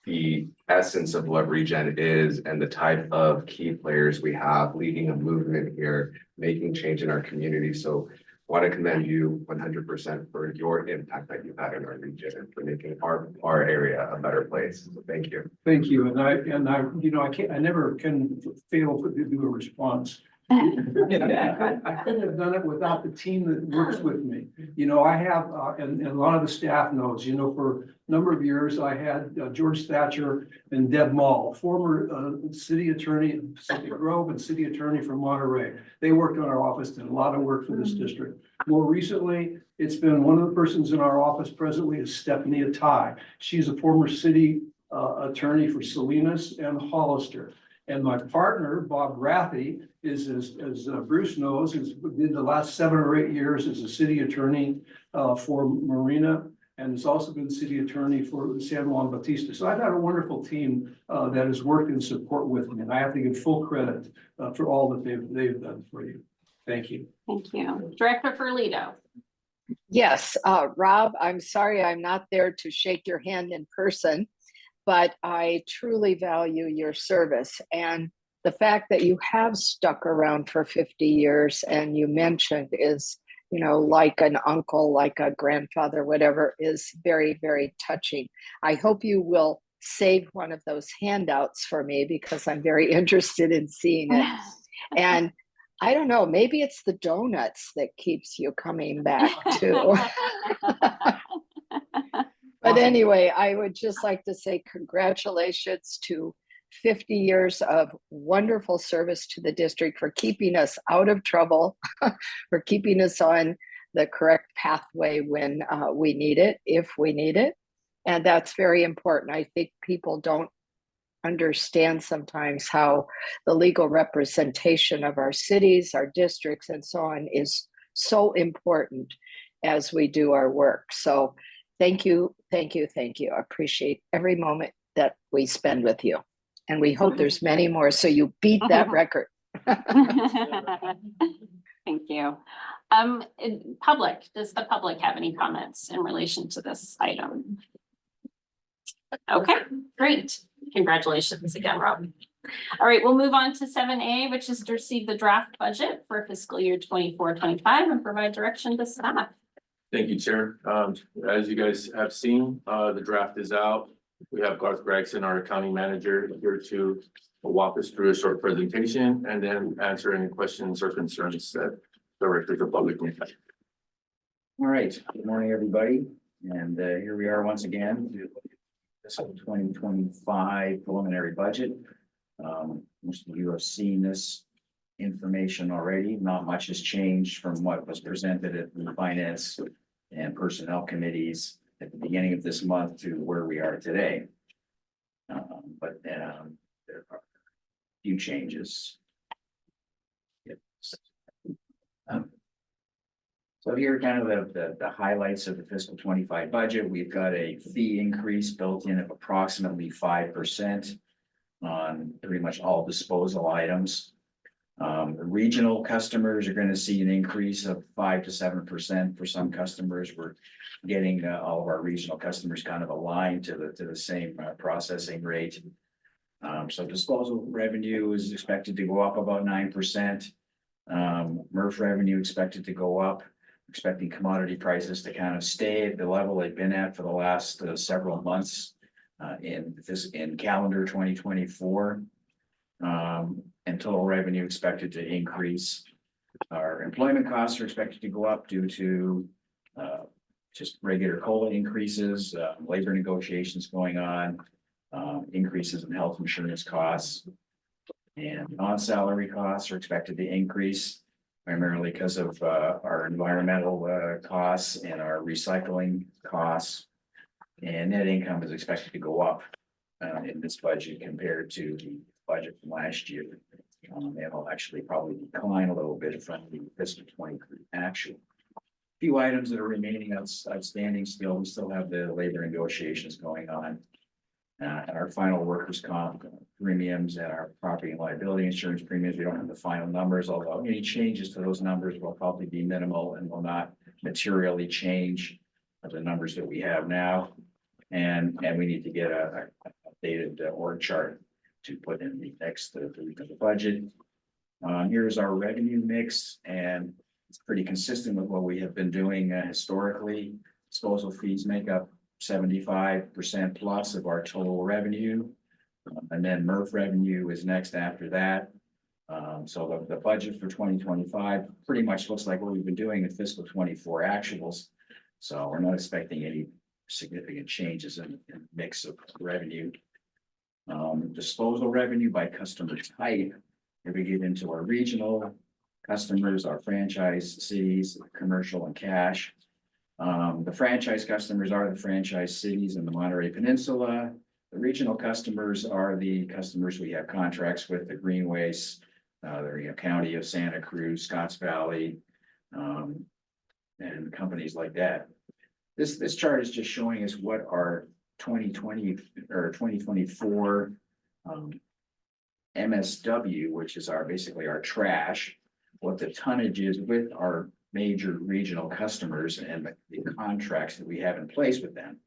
the essence of what ReGen is and the type of key players we have leading a movement here, making change in our community. So I want to commend you 100% for your impact that you've had in our region and for making our area a better place. So thank you. Thank you. And I, you know, I never can fail to do a response. I couldn't have done it without the team that works with me. You know, I have, and a lot of the staff knows, you know, for a number of years, I had George Thatcher and Deb Mall, former city attorney in Pacific Grove and city attorney from Monterey. They worked on our office, did a lot of work for this district. More recently, it's been one of the persons in our office presently is Stephanie Attai. She's a former city attorney for Salinas and Hollister. And my partner, Bob Rathy, is, as Bruce knows, did the last 7 or 8 years as a city attorney for Marina, and has also been city attorney for San Juan Bautista. So I've had a wonderful team that has worked in support with me, and I have to give full credit for all that they've done for you. Thank you. Thank you. Director Ferlito. Yes, Rob, I'm sorry I'm not there to shake your hand in person, but I truly value your service and the fact that you have stuck around for 50 years and you mentioned is, you know, like an uncle, like a grandfather, whatever, is very, very touching. I hope you will save one of those handouts for me because I'm very interested in seeing it. And I don't know, maybe it's the donuts that keeps you coming back too. But anyway, I would just like to say congratulations to 50 years of wonderful service to the district for keeping us out of trouble, for keeping us on the correct pathway when we need it, if we need it. And that's very important. I think people don't understand sometimes how the legal representation of our cities, our districts, and so on is so important as we do our work. So thank you, thank you, thank you. I appreciate every moment that we spend with you. And we hope there's many more, so you beat that record. Thank you. Does the public have any comments in relation to this item? Okay, great. Congratulations again, Rob. All right, we'll move on to 7A, which is to receive the draft budget for fiscal year 24-25 and provide direction to staff. Thank you, Chair. As you guys have seen, the draft is out. We have Garth Gregson, our accounting manager, here to walk us through a short presentation and then answer any questions or concerns that directors of public may have. All right, good morning, everybody. And here we are once again, fiscal 2025 preliminary budget. Most of you have seen this information already. Not much has changed from what was presented at the finance and personnel committees at the beginning of this month to where we are today. But there are a few changes. So here are kind of the highlights of the fiscal 25 budget. We've got a fee increase built in of approximately 5% on pretty much all disposal items. Regional customers are going to see an increase of 5 to 7% for some customers. We're getting all of our regional customers kind of aligned to the same processing rate. So disposal revenue is expected to go up about 9%. MRF revenue expected to go up. Expecting commodity prices to kind of stay at the level they've been at for the last several months in calendar 2024. And total revenue expected to increase. Our employment costs are expected to go up due to just regular COLA increases, labor negotiations going on, increases in health insurance costs. And non-salary costs are expected to increase primarily because of our environmental costs and our recycling costs. And net income is expected to go up in this budget compared to the budget from last year. It'll actually probably decline a little bit from the fiscal 23 actual. Few items that are remaining outstanding still. We still have the labor negotiations going on. And our final workers' comp premiums and our property and liability insurance premiums, we don't have the final numbers, although any changes to those numbers will probably be minimal and will not materially change the numbers that we have now. And we need to get a updated org chart to put in the next week of the budget. Here's our revenue mix, and it's pretty consistent with what we have been doing historically. Disposal fees make up 75% plus of our total revenue. And then MRF revenue is next after that. So the budget for 2025 pretty much looks like what we've been doing in fiscal 24 actuals. So we're not expecting any significant changes in the mix of revenue. Disposal revenue by customer type. If we get into our regional customers, our franchise cities, commercial and cash. The franchise customers are the franchise cities in the Monterey Peninsula. The regional customers are the customers we have contracts with, the Greenways, the county of Santa Cruz, Scotts Valley, and companies like that. This chart is just showing us what our 2020 or 2024 MSW, which is basically our trash, what the tonnage is with our major regional customers and the contracts that we have in place with them.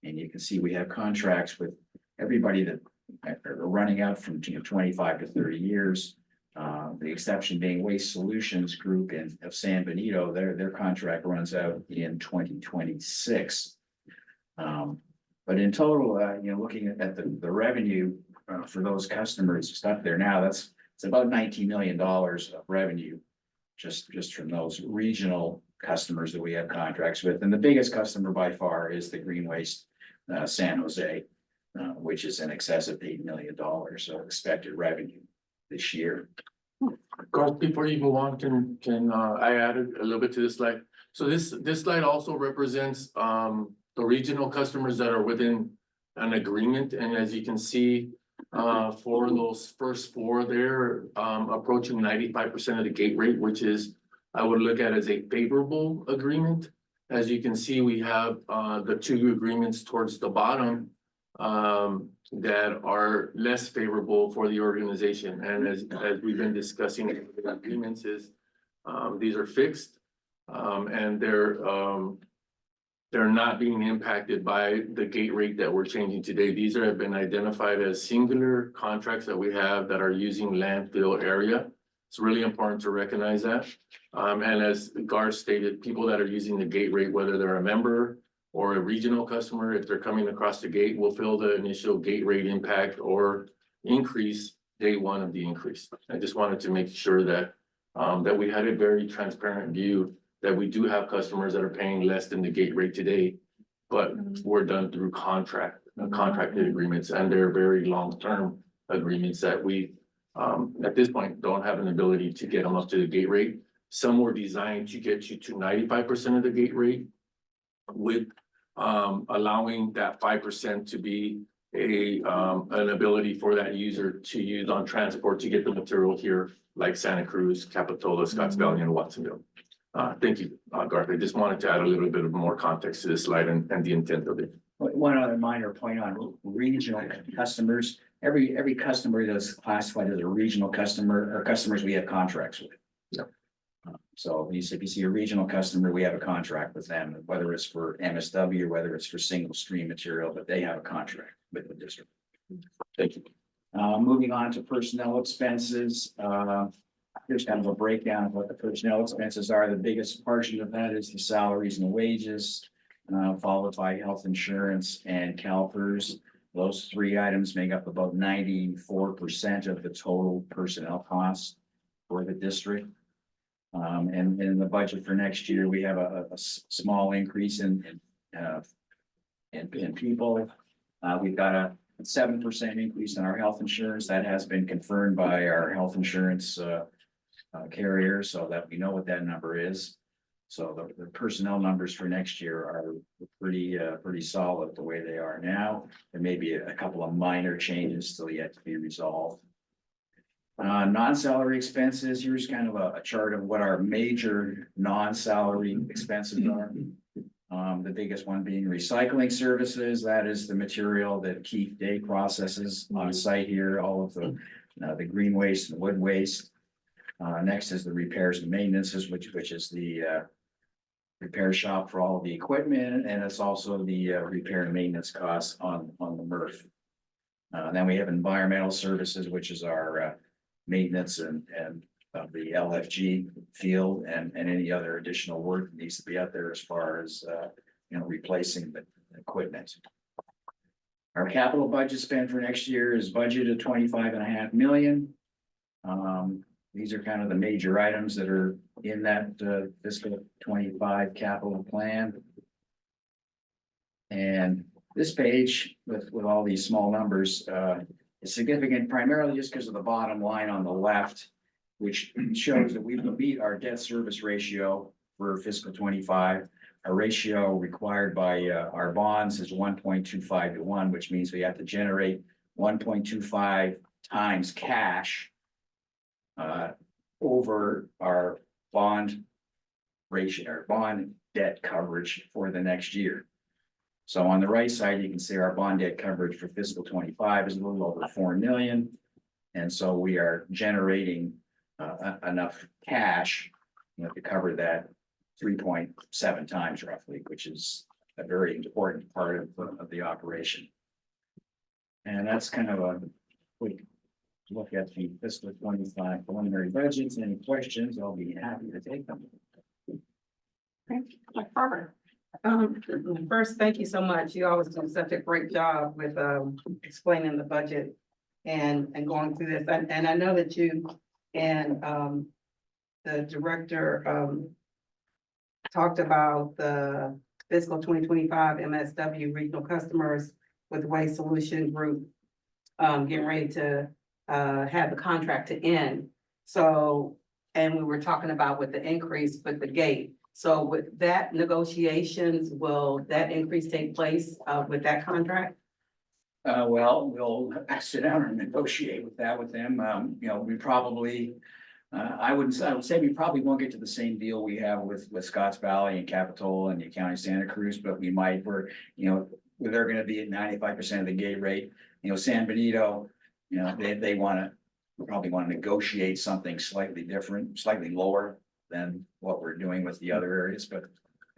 And you can see we have contracts with everybody that are running out from 25 to 30 years. The exception being Waste Solutions Group of San Benito, their contract runs out in 2026. But in total, looking at the revenue for those customers, it's up there now. It's about $19 million of revenue just from those regional customers that we have contracts with. And the biggest customer by far is the Green Waste San Jose, which is in excess of $8 million of expected revenue this year. Garth, before you move on, can I add a little bit to this slide? So this slide also represents the regional customers that are within an agreement. And as you can see, for those first four, they're approaching 95% of the gate rate, which is I would look at as a favorable agreement. As you can see, we have the two agreements towards the bottom that are less favorable for the organization. And as we've been discussing, the agreements is these are fixed and they're not being impacted by the gate rate that we're changing today. These have been identified as singular contracts that we have that are using landfill area. It's really important to recognize that. And as Garth stated, people that are using the gate rate, whether they're a member or a regional customer, if they're coming across the gate, will feel the initial gate rate impact or increase day one of the increase. I just wanted to make sure that that we had a very transparent view that we do have customers that are paying less than the gate rate today, but we're done through contracted agreements, and they're very long-term agreements that we at this point, don't have an ability to get them up to the gate rate. Some were designed to get you to 95% of the gate rate with allowing that 5% to be an ability for that user to use on transport to get the material here, like Santa Cruz, Capitola, Scotts Valley, and Watsonville. Thank you, Garth. I just wanted to add a little bit of more context to this slide and the intent of it. One other minor point on regional customers, every customer that's classified as a regional customer or customers we have contracts with. Yep. So if you see a regional customer, we have a contract with them, whether it's for MSW, whether it's for single stream material, but they have a contract with the district. Thank you. Moving on to personnel expenses, here's kind of a breakdown of what the personnel expenses are. The biggest portion of that is the salaries and wages, followed by health insurance and CalPERS. Those three items make up about 94% of the total personnel costs for the district. And in the budget for next year, we have a small increase in people. We've got a 7% increase in our health insurance. That has been confirmed by our health insurance carrier, so that we know what that number is. So the personnel numbers for next year are pretty solid the way they are now. There may be a couple of minor changes still yet to be resolved. Non-salary expenses, here's kind of a chart of what our major non-salary expenses are. The biggest one being recycling services. That is the material that Keith Day processes on site here, all of the green waste and wood waste. Next is the repairs and maintenances, which is the repair shop for all of the equipment, and it's also the repair and maintenance costs on the MRF. Then we have environmental services, which is our maintenance and of the LFG field and any other additional work that needs to be out there as far as replacing the equipment. Our capital budget spend for next year is budgeted $25.5 million. These are kind of the major items that are in that fiscal 25 capital plan. And this page with all these small numbers is significant primarily just because of the bottom line on the left, which shows that we will meet our debt service ratio for fiscal 25. Our ratio required by our bonds is 1.25 to 1, which means we have to generate 1.25 times cash over our bond ratio, our bond debt coverage for the next year. So on the right side, you can see our bond debt coverage for fiscal 25 is a little over 4 million. And so we are generating enough cash to cover that 3.7 times roughly, which is a very important part of the operation. And that's kind of a quick look at the fiscal 25 preliminary budgets. Any questions? I'll be happy to take them. Robert. First, thank you so much. You always do such a great job with explaining the budget and going through this. And I know that you and the director talked about the fiscal 2025 MSW regional customers with Waste Solution Group getting ready to have the contract to end. So, and we were talking about with the increase with the gate. So with that negotiations, will that increase take place with that contract? Well, we'll sit down and negotiate with them. We probably, I would say we probably won't get to the same deal we have with Scotts Valley and Capitola and the County of Santa Cruz, but we might, they're gonna be at 95% of the gate rate. San Benito, they probably want to negotiate something slightly different, slightly lower than what we're doing with the other areas, but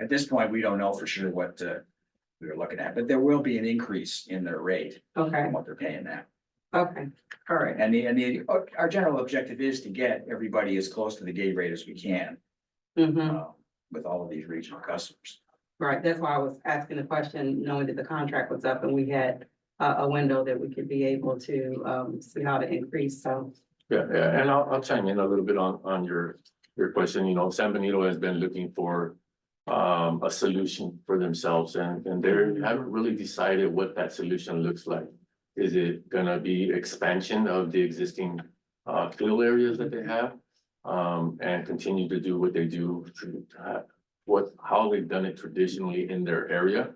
at this point, we don't know for sure what we were looking at, but there will be an increase in their rate. Okay. From what they're paying now. Okay, all right. And our general objective is to get everybody as close to the gate rate as we can with all of these regional customers. Right, that's why I was asking the question, knowing that the contract was up and we had a window that we could be able to see how to increase, so. Yeah, and I'll chime in a little bit on your question. San Benito has been looking for a solution for themselves, and they haven't really decided what that solution looks like. Is it gonna be expansion of the existing field areas that they have. And continue to do what they do, how they've done it traditionally in their area.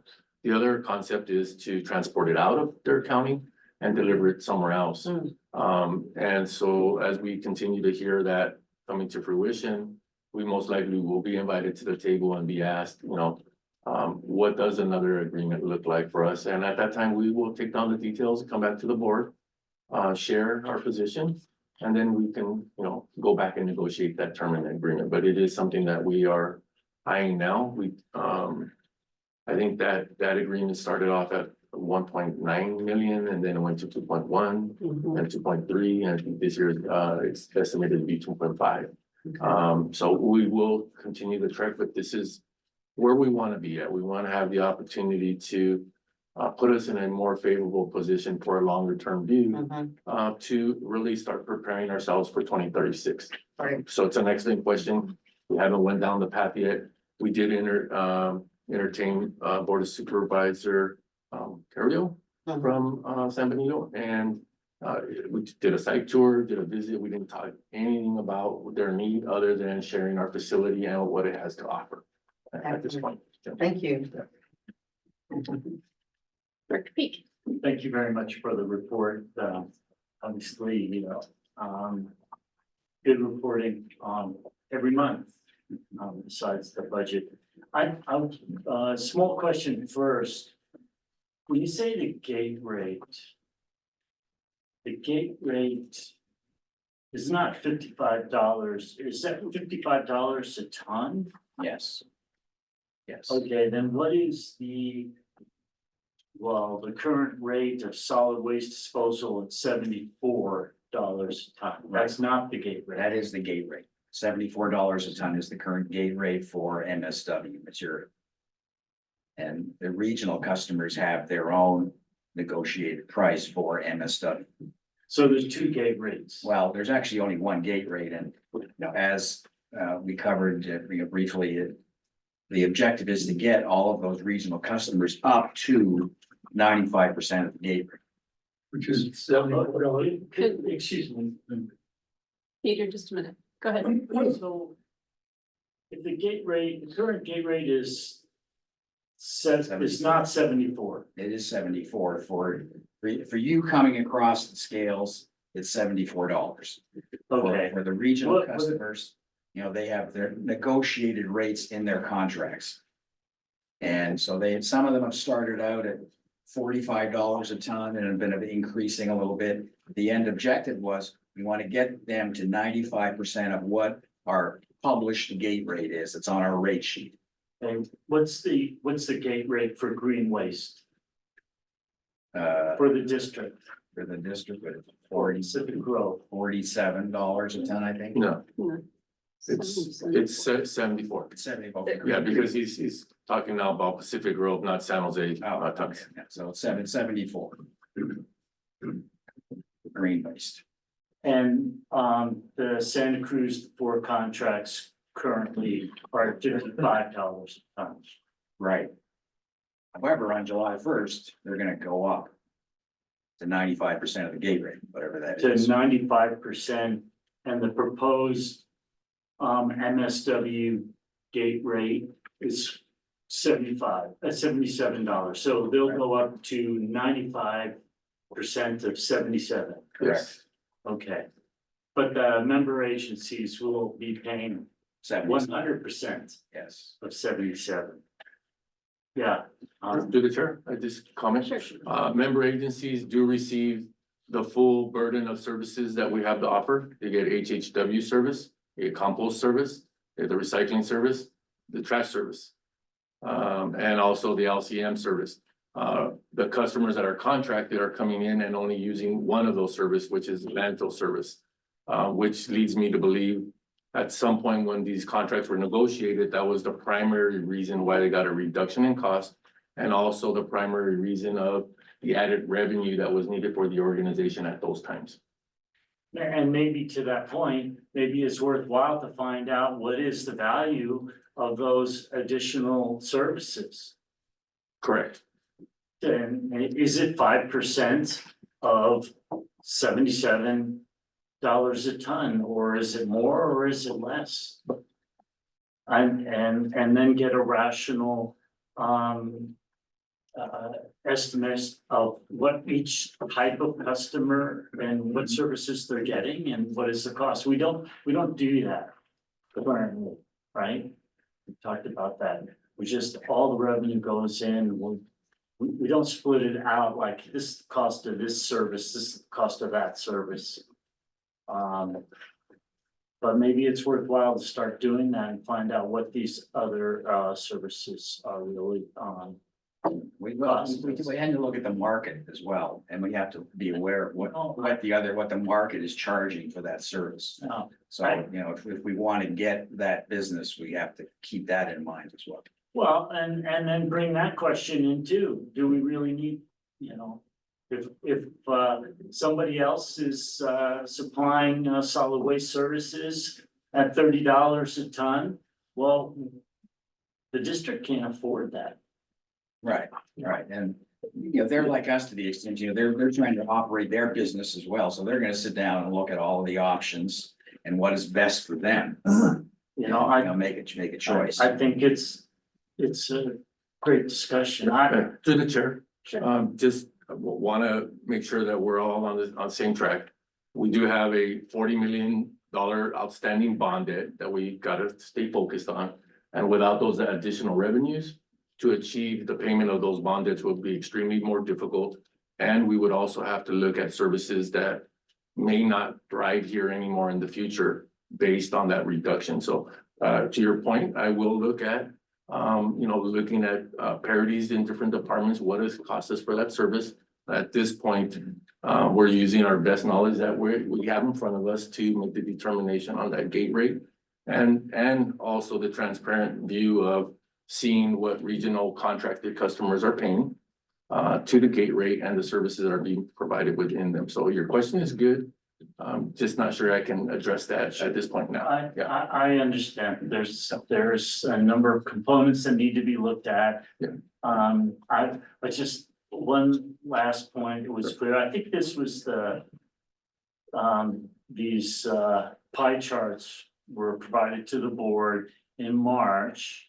The other concept is to transport it out of their county and deliver it somewhere else. And so as we continue to hear that coming to fruition, we most likely will be invited to the table and be asked, what does another agreement look like for us? And at that time, we will take down the details, come back to the board, share our position, and then we can, go back and negotiate that term and agreement. But it is something that we are eyeing now. I think that agreement started off at 1.9 million, and then it went to 2.1 and 2.3, and I think this year it's estimated to be 2.5. So we will continue to track, but this is where we want to be at. We want to have the opportunity to put us in a more favorable position for a longer term view to really start preparing ourselves for 2036. Right. So it's an excellent question. We haven't went down the path yet. We did entertain Board of Supervisor Cario from San Benito, and we did a site tour, did a visit. We didn't talk anything about their need other than sharing our facility and what it has to offer at this point. Thank you. Director Peak. Thank you very much for the report. Obviously, good reporting every month, besides the budget. Small question first. When you say the gate rate is not $55. Is that $55 a ton? Yes. Yes. Okay, then what is the current rate of solid waste disposal at $74 a ton? That's not the gate rate. That is the gate rate. $74 a ton is the current gate rate for MSW material. And the regional customers have their own negotiated price for MSW. So there's two gate rates. Well, there's actually only one gate rate, and as we covered briefly, the objective is to get all of those regional customers up to 95% of the gate rate. Which is $74. Excuse me. Peter, just a minute. Go ahead. So if the current gate rate is it's not 74. It is 74 for you coming across the scales, it's $74. Okay. For the regional What- customers, they have their negotiated rates in their contracts. And so some of them have started out at $45 a ton and have been increasing a little bit. The end objective was, we want to get them to 95% of what our published gate rate is. It's on our rate sheet. And what's the gate rate for green waste For for the district? the district, but Pacific Grove. $47 a ton, I think. No, it's 74. 74. Yeah, because he's talking now about Pacific Grove, not San Jose Oh, tons. okay. Yeah, so it's 774. Green waste. And the Santa Cruz 4 contracts currently are $55 a ton. Right. However, on July 1st, they're gonna go up to 95% of the gate rate, whatever that To is. 95%, and the proposed MSW gate rate is $77. So they'll go up to 95% of 77. Yes, Okay. But the member agencies will be paying 100% Yes. of 77. Yeah. through the chair, I just comment. Member agencies do receive the full burden of services that we have to offer. They get HHW service, they get compost service, they get the recycling service, the trash service. And also the LCM service. The customers that are contracted are coming in and only using one of those services, which is landfill service. Which leads me to believe at some point when these contracts were negotiated, that was the primary reason why they got a reduction in cost. And also the primary reason of the added revenue that was needed for the organization at those times. And maybe to that point, maybe it's worthwhile to find out what is the value of those additional services. Correct. And is it 5% of 77 dollars a ton, or is it more, or is it less? And then get a rational, estimates of what each type of customer and what services they're getting and what is the cost. We don't do that currently, right? We talked about that. We just, all the revenue goes in, we don't split it out like this is the cost of this service, this is the cost of that service. But maybe it's worthwhile to start doing that and find out what these other services are really We will, we had to look at the market as well, and we have to be aware of what the market is charging for that service. So, you know, if we want to get that business, we have to keep that in mind as well. Well, and then bring that question in too. Do we really need, you know, if somebody else is supplying solid waste services at $30 a ton, well, the district can't afford that. Right, and, you know, they're like us to the extent, you know, they're trying to operate their business as well, so they're gonna sit down and look at all of the options and what is best for them. You know, Make a choice. I think it's a great discussion. To the chair, just wanna make sure that we're all on the same track. We do have a $40 million outstanding bond debt that we gotta stay focused on. And without those additional revenues, to achieve the payment of those bond debts would be extremely more difficult. And we would also have to look at services that may not thrive here anymore in the future based on that reduction. So to your point, I will look at, you know, looking at parities in different departments, what does it cost us for that service? At this point, we're using our best knowledge that we have in front of us to make the determination on that gate rate. And also the transparent view of seeing what regional contracted customers are paying to the gate rate and the services that are being provided within them. So your question is good. Just not sure I can address that at this point now. I understand. There's a number of components that need to be looked at. Yeah. I just, one last point, it was clear. I think this was these pie charts were provided to the board in March.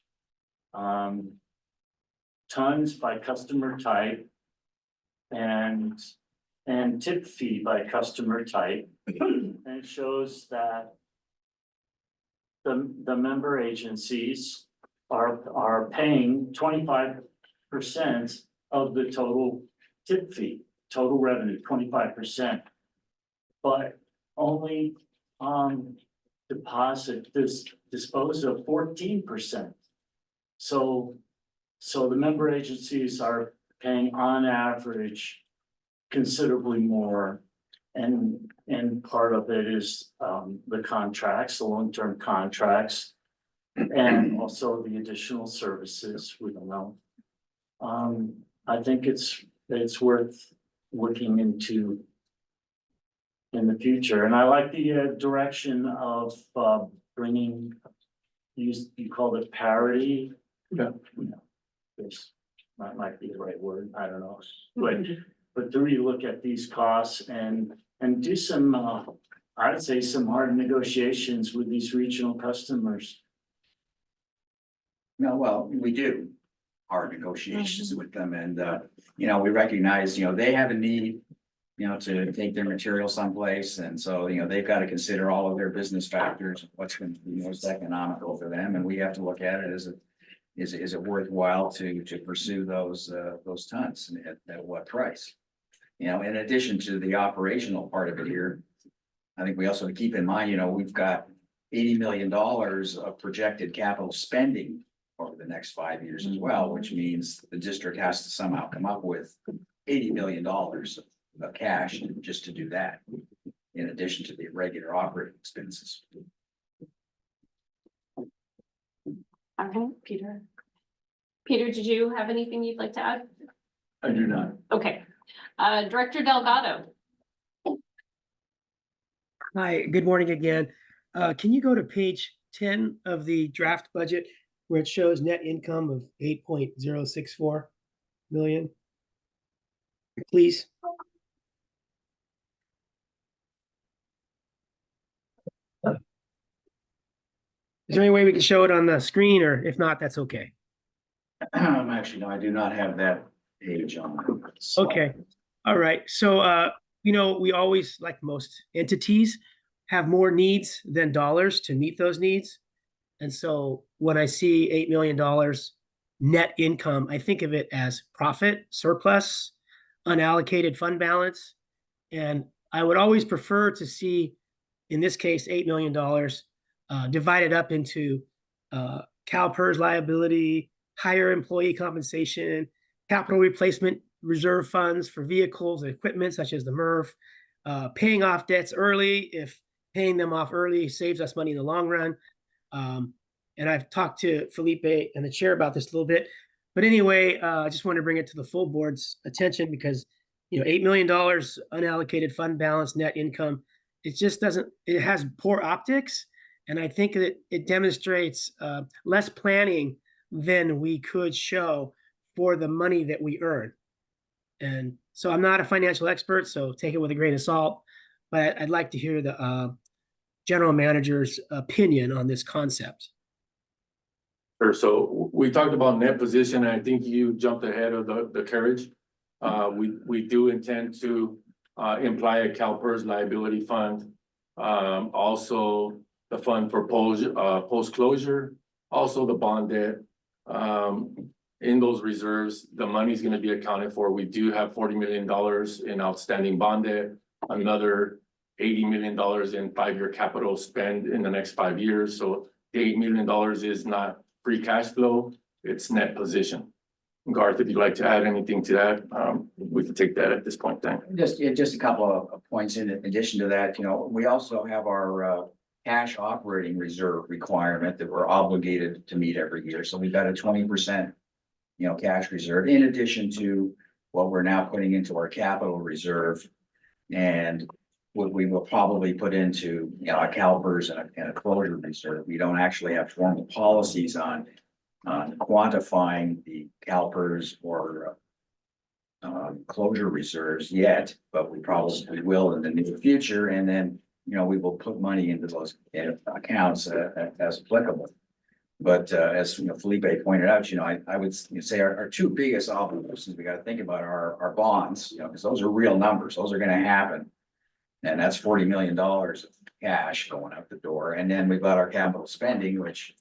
Tons by customer type and tip fee by customer type. And it shows that the member agencies are paying 25% of the total tip fee, total revenue, 25%. But only dispose of 14%. So the member agencies are paying on average considerably more. And part of it is the contracts, the long-term contracts, and also the additional services, we don't know. I think it's worth looking into in the future, and I like the direction of bringing, you called it parity. Yeah. This might be the right word, I don't know, but to really look at these costs and do some, I'd say some hard negotiations with these regional customers. No, well, we do hard negotiations with them, and you know, we recognize, you know, they have a need, you know, to take their material someplace, and so, you know, they've got to consider all of their business factors, what's going to be most economical for them, and we have to look at it as is it worthwhile to pursue those tons, and at what price? You know, in addition to the operational part of it here, I think we also have to keep in mind, you know, we've got $80 million of projected capital spending over the next 5 years as well, which means the district has to somehow come up with $80 million of cash just to do that, in addition to the regular operating expenses. Okay, Peter. Peter, did you have anything you'd like to add? I do not. Okay, Director Delgado. Hi, good morning again. Can you go to page 10 of the draft budget where it shows net income of 8.064 million? Please. Is there any way we can show it on the screen, or if not, that's okay? Actually, no, I do not have that page on. the slide. Okay, all right. So, we always, like most entities, have more needs than dollars to meet those needs. And so when I see $8 million net income, I think of it as profit, surplus, unallocated fund balance. And I would always prefer to see, in this case, $8 million divided up into CalPERS liability, higher employee compensation, capital replacement reserve funds for vehicles and equipment such as the MRF, paying off debts early if paying them off early saves us money in the long run. And I've talked to Felipe and the chair about this a little bit. But anyway, I just want to bring it to the full board's attention because, $8 million unallocated fund balance net income, it just doesn't, it has poor optics. And I think that it demonstrates less planning than we could show for the money that we earn. And so I'm not a financial expert, so take it with a grain of salt, but I'd like to hear the general manager's opinion on this concept. Sure. So we talked about net position, and I think you jumped ahead of the carriage. We do intend to imply a CalPERS liability fund. Also the fund for post-closure, also the bond debt. In those reserves, the money's gonna be accounted for. We do have $40 million in outstanding bond debt, another $80 million in 5-year capital spend in the next 5 years. So the $8 million is not free cash flow, it's net position. Garth, if you'd like to add anything to that, we can take that at this point then. Just a couple of points in addition to that, we also have our cash operating reserve requirement that we're obligated to meet every year. So we've got a 20%, cash reserve in addition to what we're now putting into our capital reserve. And what we will probably put into, a CalPERS and a closure reserve. We don't actually have formal policies on quantifying the CalPERS or closure reserves yet, but we probably will in the near future. And then, we will put money into those accounts as applicable. But as Felipe pointed out, I would say our two biggest obligations we got to think about are our bonds, because those are real numbers. Those are going to happen. And that's $40 million of cash going out the door. And then we've got our capital spending, which,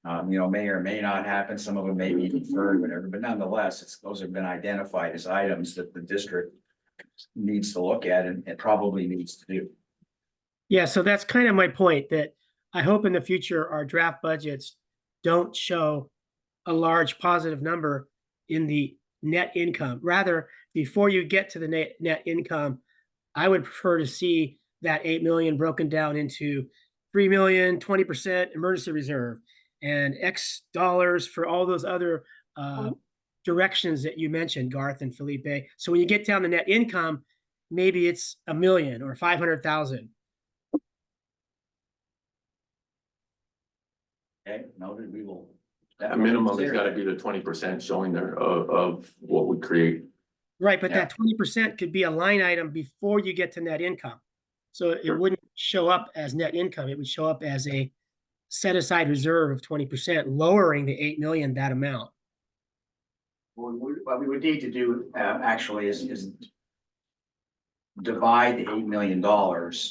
may or may not happen. Some of them may be deferred, whatever, but nonetheless, those have been identified as items that the district needs to look at and probably needs to do. Yeah, so that's kind of my point, that I hope in the future our draft budgets don't show a large positive number in the net income. Rather, before you get to the net income, I would prefer to see that 8 million broken down into 3 million, 20% emergency reserve, and X dollars for all those other directions that you mentioned, Garth and Felipe. So when you get down to net income, maybe it's 1 million or 500,000. Okay, noted, we will. At minimum, it's gotta be the 20% showing there of what we create. Right, but that 20% could be a line item before you get to net income. So it wouldn't show up as net income. It would show up as a set aside reserve of 20%, lowering the 8 million, that amount. What we would need to do actually is divide the $8 million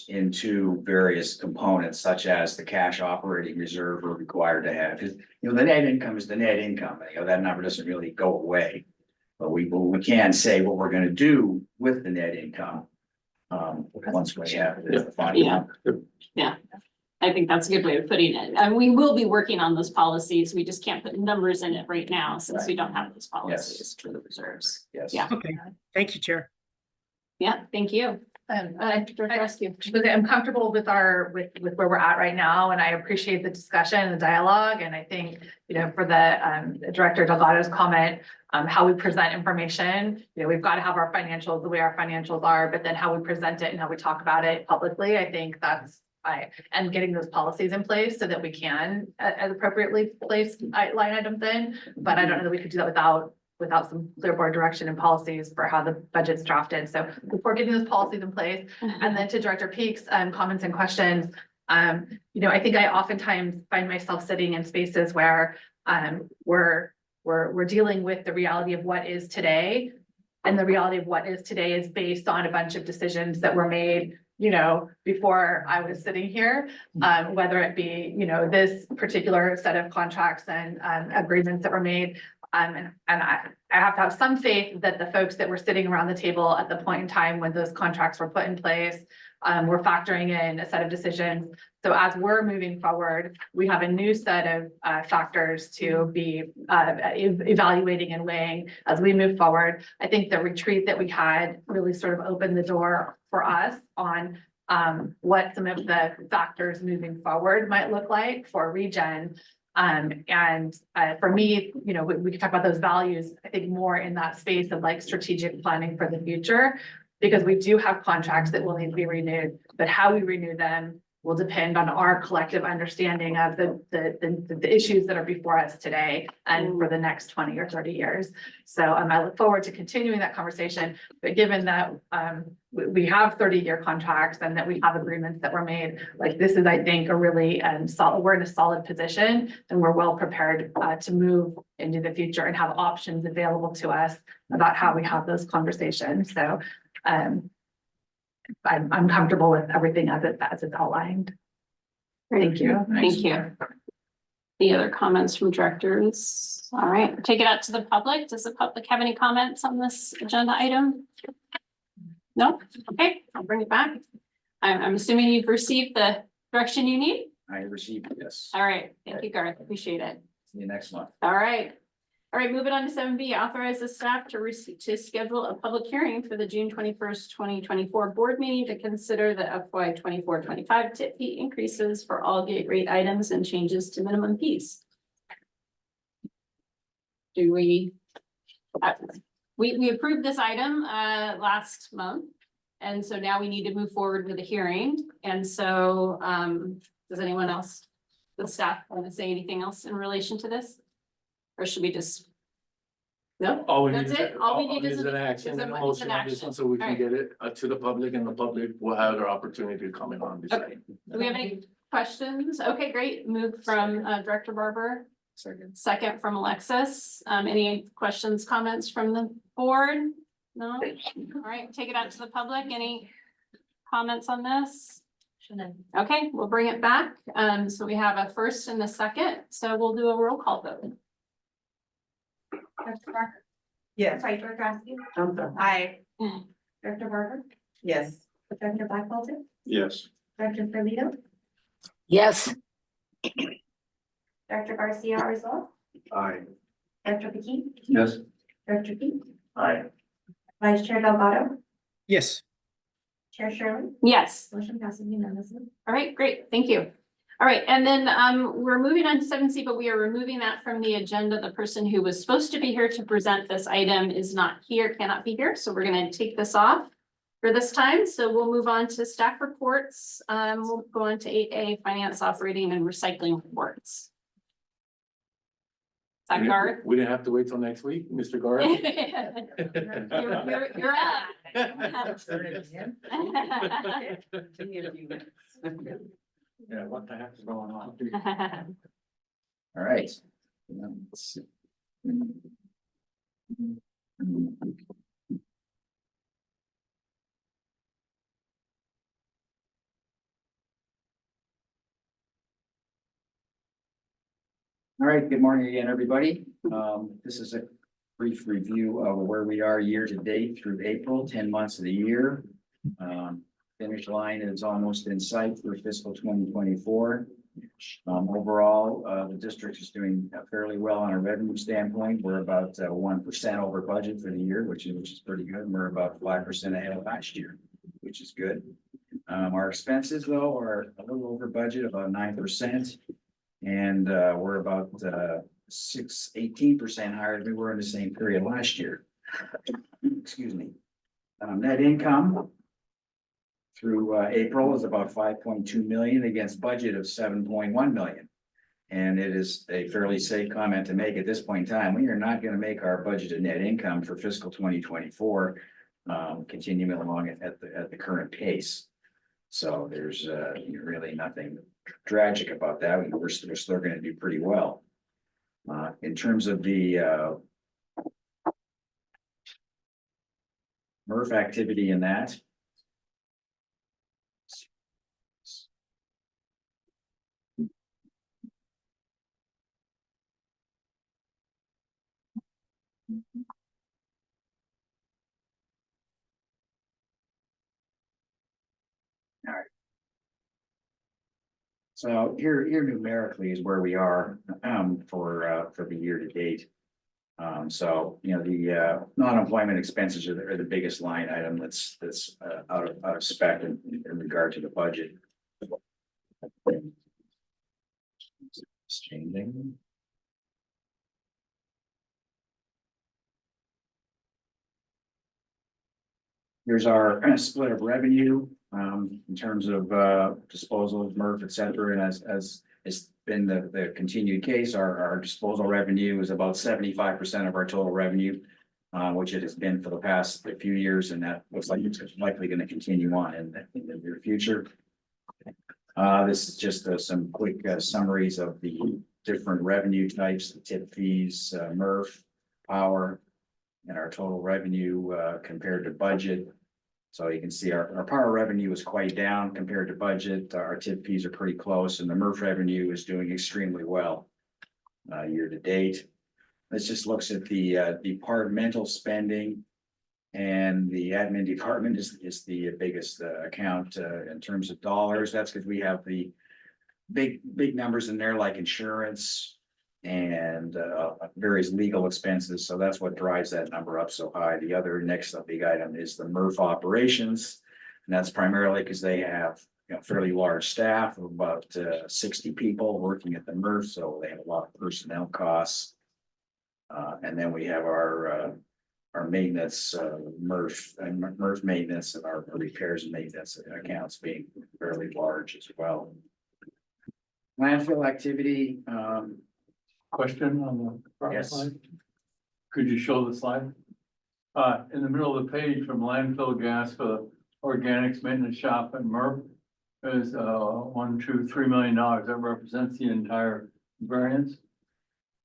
into various components, such as the cash operating reserve we're required to have. Because, the net income is the net income. That number doesn't really go away. But we can say what we're going to do with the net income once we have the final number. Yeah, I think that's a good way of putting it. And we will be working on those policies. We just can't put numbers in it right now since we don't have those policies for the reserves. Yes. Yeah. Okay, thank you, Chair. Yeah, thank you. I'm comfortable with with where we're at right now, and I appreciate the discussion and the dialogue. And I think, for the Director Delgado's comment, how we present information, we've got to have our financials the way our financials are, but then how we present it and how we talk about it publicly, I think and getting those policies in place so that we can as appropriately place line items in. But I don't know that we could do that without some clear board direction and policies for how the budget's drafted. So before getting those policies in place, and then to Director Peak's comments and questions, I think I oftentimes find myself sitting in spaces where we're dealing with the reality of what is today. And the reality of what is today is based on a bunch of decisions that were made, before I was sitting here. Whether it be, this particular set of contracts and agreements that were made. And I have to have some faith that the folks that were sitting around the table at the point in time when those contracts were put in place, were factoring in a set of decisions. So as we're moving forward, we have a new set of factors to be evaluating and weighing as we move forward. I think the retreat that we had really sort of opened the door for us on what some of the factors moving forward might look like for ReGen. For me, we can talk about those values, I think more in that space of like strategic planning for the future. Because we do have contracts that will need to be renewed, but how we renew them will depend on our collective understanding of the issues that are before us today and for the next 20 or 30 years. So I look forward to continuing that conversation, but given that we have 30-year contracts and that we have agreements that were made, like this is, I think, a really solid, we're in a solid position and we're well prepared to move into the future and have options available to us about how we have those conversations. So I'm comfortable with everything as it's outlined. Thank you. Thank you. Any other comments from directors? All right, take it out to the public. Does the public have any comments on this agenda item? No? Okay, I'll bring it back. I'm assuming you've received the direction you need. I received this. All right, thank you, Garth. Appreciate it. See you next month. All right. All right, moving on to 7B, authorize the staff to schedule a public hearing for the June 21st, 2024 board meeting to consider the FY 24-25 tip fee increases for all gate rate items and changes to minimum fees. Do we approved this item last month, and so now we need to move forward with a hearing. And so does anyone else, the staff, want to say anything else in relation to this? Or should we just? No, All we need that's is, it. All we all need is an action is and a an motion on this action. one, so we can Alright. get it to the public, and the public will have their opportunity to comment on this. Okay. Do we have any questions? Okay, great. Move from Director Barber. Second from Alexis. Any questions, comments from the board? No? All right, take it out to the public. Any comments on this? Okay, we'll bring it back. So we have a first and a second, so we'll do a roll call vote. Director Barker? Yes. Sorry, Director Askew? Aye. Director Barber? Yes. Director Blackwelder? Yes. Director Ferlito? Yes, Director Garcia Arizal? Aye. Director McKee? Yes. Director Pete? Aye. Vice Chair Delgado? Yes. Chair Shirley? Yes. Motion passes unanimously. All right, great. Thank you. All right, and then we're moving on to 7C, but we are removing that from the agenda. The person who was supposed to be here to present this item is not here, cannot be here. So we're going to take this off for this time. So we'll move on to staff reports. We'll go on to 8A, finance, operating, and recycling reports. Is that Garth? We didn't have to wait till next week, Mr. Garth. You're up. Yeah, what the heck is going on? All All right. Let's see. All right, good morning again, everybody. This is a brief review of where we are year to date through April, 10 months of the year. Finish line is almost in sight for fiscal 2024. Overall, the district is doing fairly well on a revenue standpoint. We're about 1% over budget for the year, which is pretty good. We're about 5% ahead of last year, which is good. Our expenses, though, are a little over budget, about 9%. And we're about 18% higher than we were in the same period last year. Excuse me. Net income through April is about 5.2 million against budget of 7.1 million. And it is a fairly safe comment to make at this point in time. We are not going to make our budgeted net income for fiscal 2024 continuing along at the current pace. So there's really nothing tragic about that. We're still gonna do pretty well. In terms of the MRF activity in that. All right. So here numerically is where we are for the year to date. So, you know, the non-employment expenses are the biggest line item that's out of spec in regard to the budget. It's changing. Here's our kind of split of revenue in terms of disposal of MRF, et cetera. And as it's been the continued case, our disposal revenue is about 75% of our total revenue, which it has been for the past few years, and that looks like it's likely going to continue on in the near future. This is just some quick summaries of the different revenue types, the tip fees, MRF, power, and our total revenue compared to budget. So you can see our power revenue is quite down compared to budget. Our tip fees are pretty close, and the MRF revenue is doing extremely well year to date. This just looks at the departmental spending, and the admin department is the biggest account in terms of dollars. That's because we have the big numbers in there like insurance and various legal expenses. So that's what drives that number up so high. The other next big item is the MRF operations. And that's primarily because they have fairly large staff of about 60 people working at the MRF. So they have a lot of personnel costs. And then we have our maintenance, MRF maintenance, and our repairs and maintenance accounts being fairly large as well. Landfill activity, Question on the front Yes. slide? Could you show the slide? In the middle of the page from landfill gas for the organics maintenance shop and MRF is $3 million. That represents the entire variance,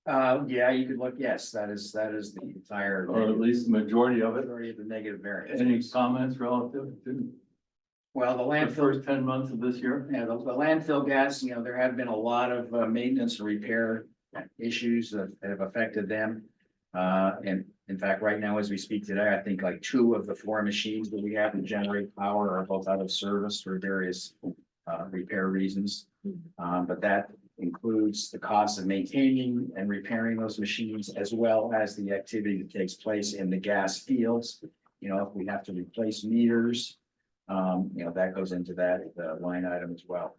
yeah, you could look, yes, that is the entire. or at least the majority of it. Majority of the negative variance. Any comments relative to Well, the the landfill, first 10 months of this year? yeah, the landfill gas, there have been a lot of maintenance and repair issues that have affected them. And in fact, right now, as we speak today, I think like 2 of the 4 machines that we have to generate power are both out of service for various repair reasons. But that includes the cost of maintaining and repairing those machines, as well as the activity that takes place in the gas fields. If we have to replace meters, that goes into that line item as well.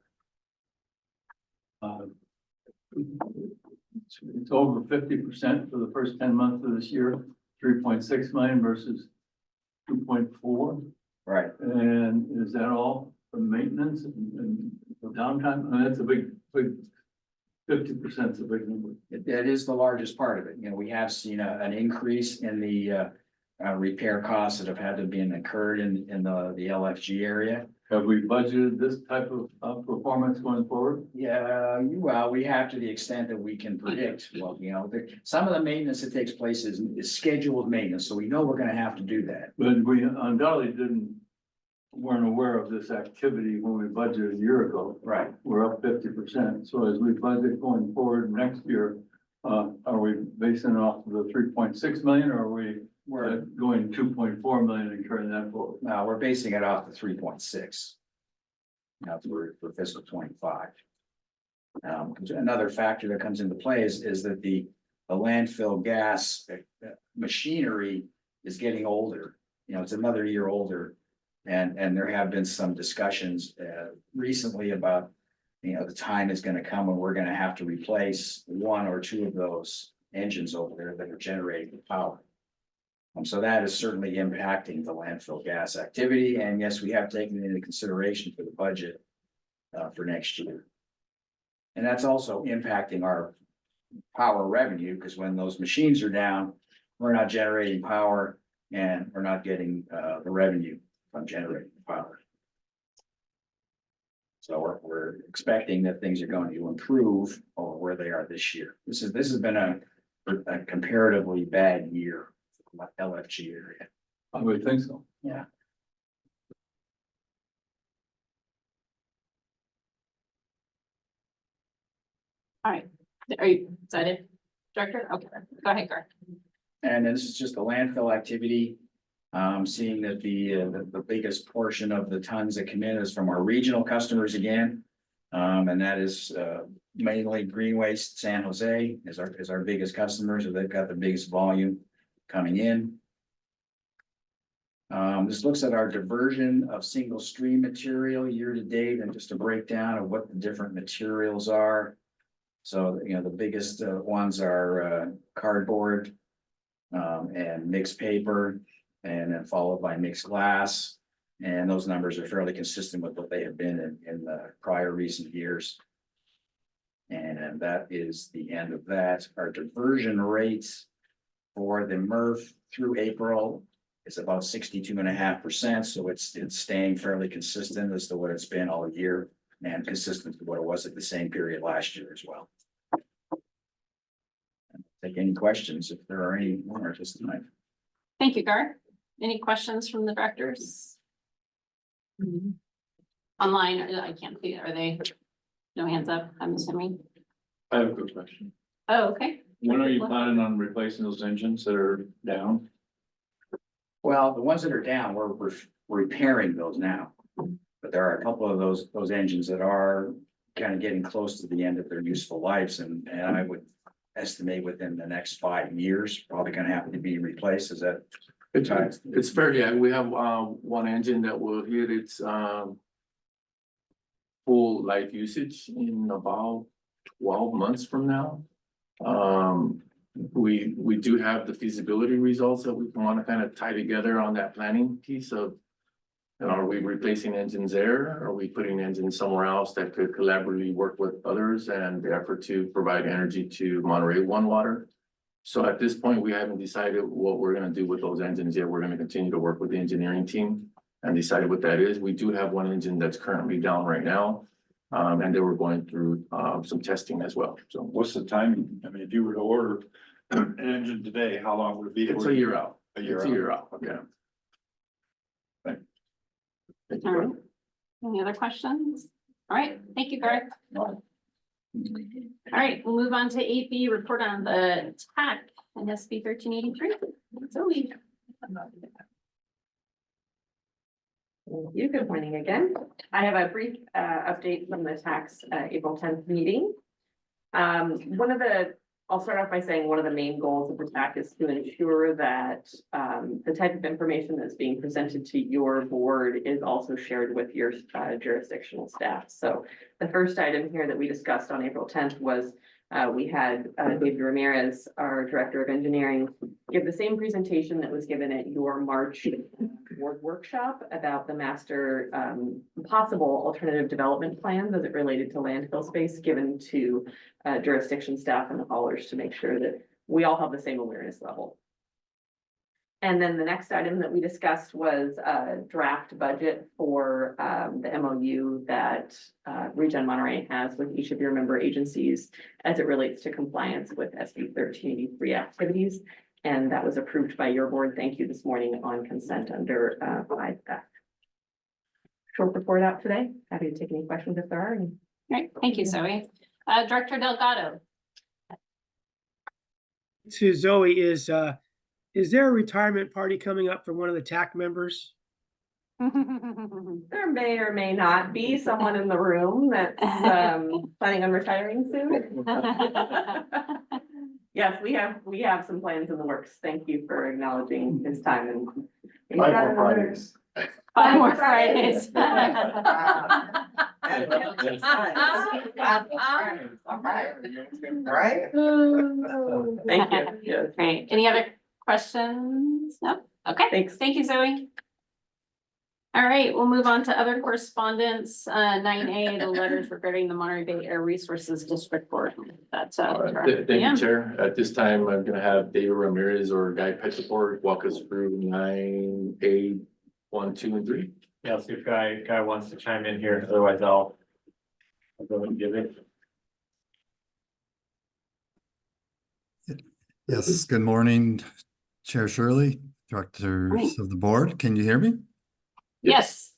It's over 50% for the first 10 months of this year, 3.6 million versus 2.4. Right. And is that all for maintenance and for downtime? I mean, that's a big 50% is a big number. That is the largest part of it. We have seen an increase in the repair costs that have had to be incurred in the LFG area. Have we budgeted this type of performance going forward? Yeah, well, we have to the extent that we can predict. Well, some of the maintenance that takes place is scheduled maintenance, so we know we're gonna have to do that. But we undoubtedly weren't aware of this activity when we budgeted a year ago. Right. We're up 50%. So as we budget going forward next year, are we basing it off of the 3.6 million, or are we going 2.4 million and carrying that forward? Now, we're basing it off the 3.6. Now for fiscal 25. Another factor that comes into play is that the landfill gas machinery is getting older. It's another year older. And there have been some discussions recently about, the time is going to come when we're going to have to replace 1 or 2 of those engines over there that are generating the power. So that is certainly impacting the landfill gas activity. And yes, we have taken it into consideration for the budget for next year. And that's also impacting our power revenue, because when those machines are down, we're not generating power and we're not getting the revenue from generating power. So we're expecting that things are going to improve over where they are this year. This has been a comparatively bad year for the LFG area. I would think so. Yeah. All right, are you excited, Director? Okay, go ahead, Gar. And this is just the landfill activity. Seeing that the biggest portion of the tons that come in is from our regional customers again. And that is mainly Green Waste San Jose is our biggest customer, so they've got the biggest volume coming in. This looks at our diversion of single stream material year to date and just a breakdown of what the different materials are. So, you know, the biggest ones are cardboard and mixed paper, and then followed by mixed glass. And those numbers are fairly consistent with what they have been in the prior recent years. And that is the end of that. Our diversion rates for the MRF through April is about 62.5%. So it's staying fairly consistent as to what it's been all year and consistent with what it was at the same period last year as well. Take any questions if there are any more at this time. Thank you, Gar. Any questions from the directors? Online, I can't see, are they? No hands up, I'm assuming. I have a good question. Oh, okay. When are you planning on replacing those engines that are down? Well, the ones that are down, we're repairing those now. But there are a couple of those engines that are kind of getting close to the end of their useful lives, and I would estimate within the next 5 years, probably gonna have to be replaced. Is that? It's fair, yeah. We have one engine that will hit its full life usage in about 12 months from now. We do have the feasibility results that we want to kind of tie together on that planning piece of, you know, are we replacing engines there? Are we putting engines somewhere else that could collaboratively work with others and the effort to provide energy to Monterey One Water? So at this point, we haven't decided what we're gonna do with those engines yet. We're gonna continue to work with the engineering team and decide what that is. We do have one engine that's currently down right now. And they were going through some testing as well. So What's the timing? I mean, if you were to order an engine today, how long would it be? it's a year out. A year It's out. a year out, yeah. Thank All you. right. Any other questions? All right, thank you, Gar. All right, we'll move on to 8B, report on the TAC and SB 1383. Zoe. Thank you. Good morning again. I have a brief update from the tax April 10th meeting. I'll start off by saying one of the main goals of the TAC is to ensure that the type of information that's being presented to your board is also shared with your jurisdictional staff. So the first item here that we discussed on April 10th was we had David Ramirez, our Director of Engineering, give the same presentation that was given at your March board workshop about the master possible alternative development plans as it related to landfill space given to jurisdiction staff and the haulers to make sure that we all have the same awareness level. And then the next item that we discussed was a draft budget for the MOU that ReGen Monterey has with each of your member agencies as it relates to compliance with SB 1383 activities. And that was approved by your board. Thank you this morning on consent under 5F. Short report out today. Happy to take any questions if there are any. All right, thank you, Zoe. Director Delgado. To Zoe, is there a retirement party coming up for one of the TAC members? There may or may not be someone in the room that's planning on retiring soon. Yes, we have some plans in the works. Thank you for acknowledging his time and. 5 more Fridays. 5 more Fridays. Right? Thank you. Yes. Great. Any other questions? No? Okay. Thanks. Thank you, Zoe. All right, we'll move on to other correspondence. 9A, the letters regarding the Monterey Bay Air Resources District Board. That's All right, thank you, Chair. At this time, I'm gonna have David Ramirez or Guy Pettiport walk us through 9A, 1, 2, and 3. Yeah, let's see if Guy wants to chime in here, otherwise I'll I'll go and give it. Yes, good morning, Chair Shirley, directors of the board. Can you hear me? Yes.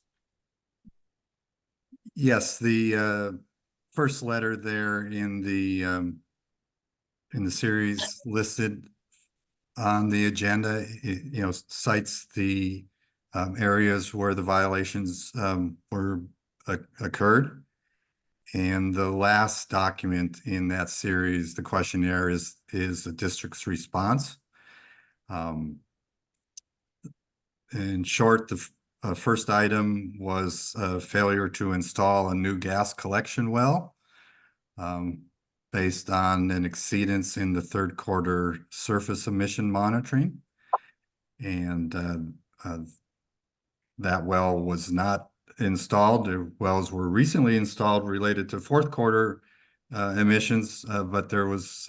Yes, the first letter there in the series listed on the agenda, cites the areas where the violations occurred. And the last document in that series, the questionnaire, is the district's response. In short, the first item was failure to install a new gas collection well based on an exceedance in the third quarter surface emission monitoring. And that well was not installed. The wells were recently installed related to fourth quarter emissions, but there was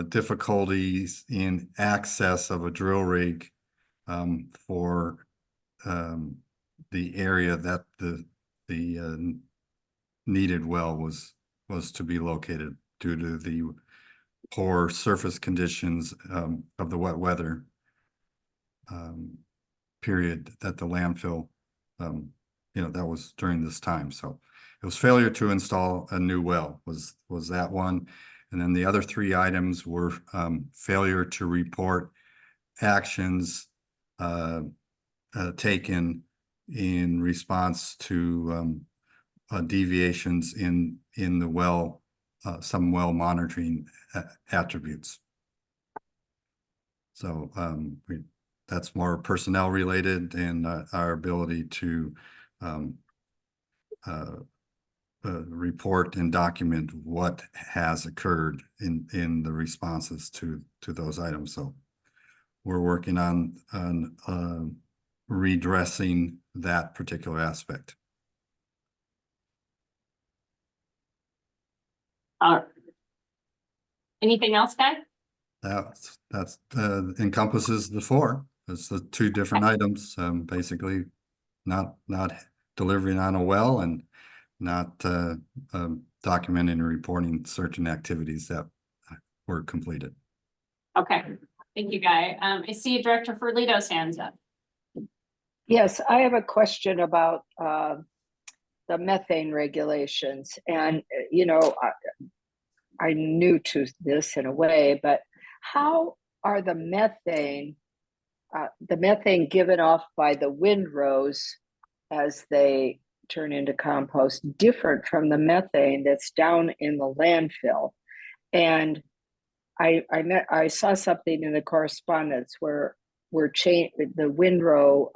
difficulties in access of a drill rig for the area that the needed well was to be located due to the poor surface conditions of the wet weather period that the landfill, that was during this time. So it was failure to install a new well was that one. And then the other three items were failure to report actions taken in response to deviations in the well, some well monitoring attributes. So that's more personnel related, and our ability to report and document what has occurred in the responses to those items. So we're working on redressing that particular aspect. Anything else, Guy? That's encompasses the four. It's the two different items, basically not delivering on a well and not documenting and reporting certain activities that were completed. Okay, thank you, Guy. I see Director Ferlito's hands up. Yes, I have a question about the methane regulations. And, I'm new to this in a way, but how are the methane given off by the windrows as they turn into compost different from the methane that's down in the landfill? And I saw something in the correspondence where the windrow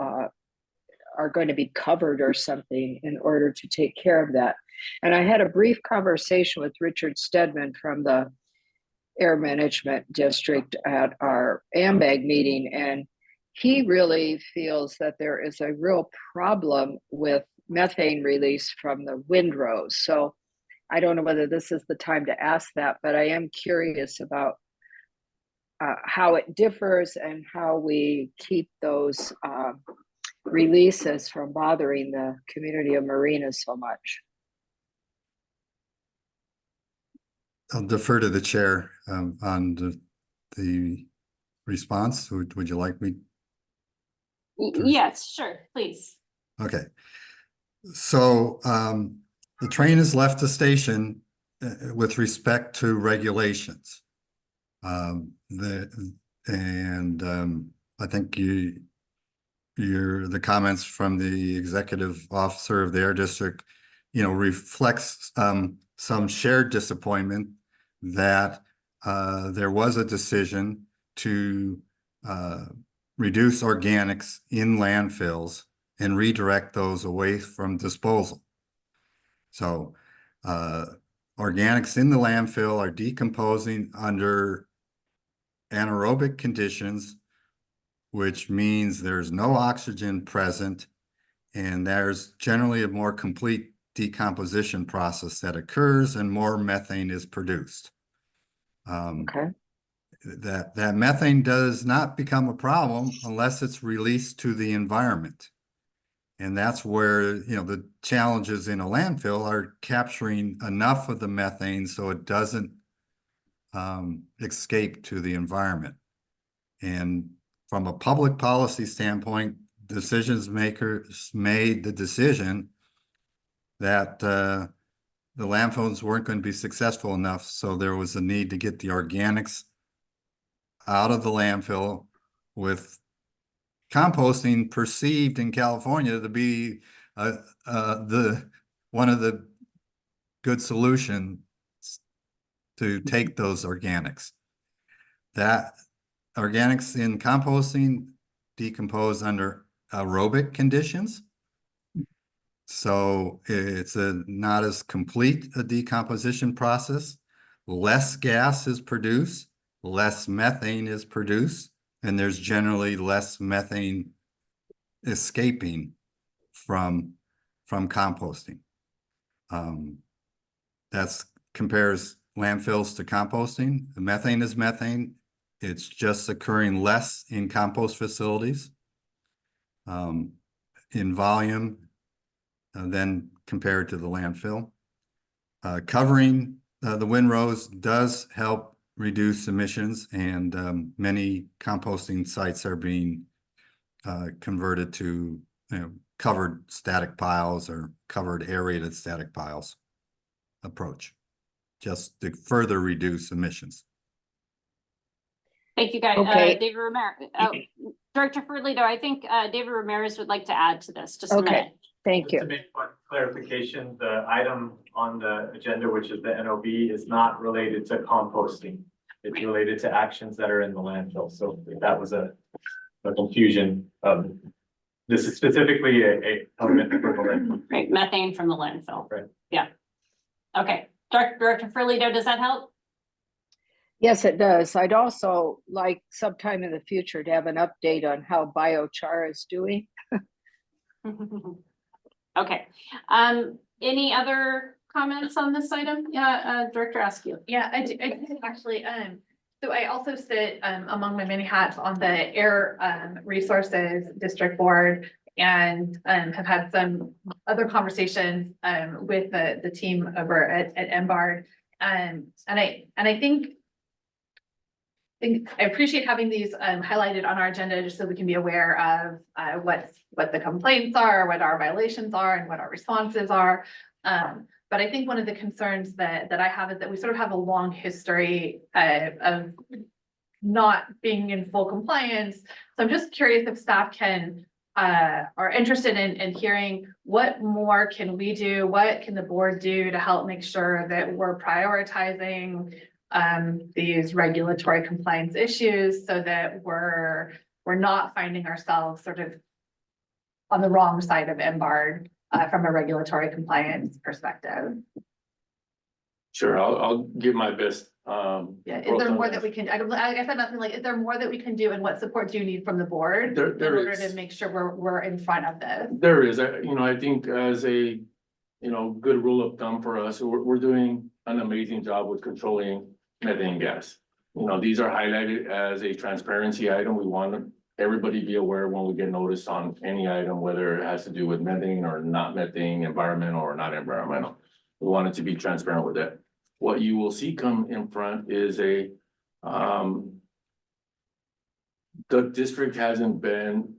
are going to be covered or something in order to take care of that. And I had a brief conversation with Richard Stedman from the Air Management District at our AMBAG meeting, and he really feels that there is a real problem with methane release from the windrows. So I don't know whether this is the time to ask that, but I am curious about how it differs and how we keep those releases from bothering the community of marinas so much. I'll defer to the chair on the response. Would you like me? Yes, sure, please. Okay. So the train has left the station with respect to regulations. I think the comments from the executive officer of the air district, reflects some shared disappointment that there was a decision to reduce organics in landfills and redirect those away from disposal. So organics in the landfill are decomposing under anaerobic conditions, which means there's no oxygen present, and there's generally a more complete decomposition process that occurs and more methane is produced. Okay. That methane does not become a problem unless it's released to the environment. And that's where, the challenges in a landfill are capturing enough of the methane so it doesn't escape to the environment. And from a public policy standpoint, decisions makers made the decision that the landfills weren't going to be successful enough, so there was a need to get the organics out of the landfill, with composting perceived in California to be one of the good solutions to take those organics. That organics in composting decompose under aerobic conditions. So it's not as complete a decomposition process. Less gas is produced, less methane is produced, and there's generally less methane escaping from composting. That's compares landfills to composting. The methane is methane. It's just occurring less in compost facilities in volume than compared to the landfill. Covering the windrows does help reduce emissions, and many composting sites are being converted to covered static piles or covered aerated static piles approach, just to further reduce emissions. Thank you, guys. Okay. David Ramirez, Director Ferlito, I think David Ramirez would like to add to this. Just a Okay. minute. Thank you. To make one clarification, the item on the agenda, which is the NOB, is not related to composting. It's related to actions that are in the landfill. So if that was a confusion, this is specifically a element for the landfill. Right, methane from the landfill. Right. Yeah. Okay, Director Ferlito, does that help? Yes, it does. I'd also like sometime in the future to have an update on how biochar is doing. Okay, any other comments on this item? Yeah, Director Askew. Yeah, I do actually, so I also sit, among my many hats on the Air, Resources District Board, and, have had some other conversations, with the team over at MBARD. And I think I appreciate having these, highlighted on our agenda, just so we can be aware of, what the complaints are, what our violations are, and what our responses are. But I think one of the concerns that I have is that we sort of have a long history of not being in full compliance. So I'm just curious if staff are interested in hearing what more can we do? What can the board do to help make sure that we're prioritizing these regulatory compliance issues, so that we're not finding ourselves sort of on the wrong side of MBARD from a regulatory compliance perspective. Sure, I'll give my best. Yeah, is there more that we can, I guess I'm asking, like, is there more that we can do, and what support do you need from the board There in order is. to make sure we're in front of this? There is, I think as a, good rule of thumb for us, we're doing an amazing job with controlling methane gas. These are highlighted as a transparency item. We want everybody to be aware when we get noticed on any item, whether it has to do with methane or not methane, environmental or not environmental. We want it to be transparent with that. What you will see come in front is the district hasn't been,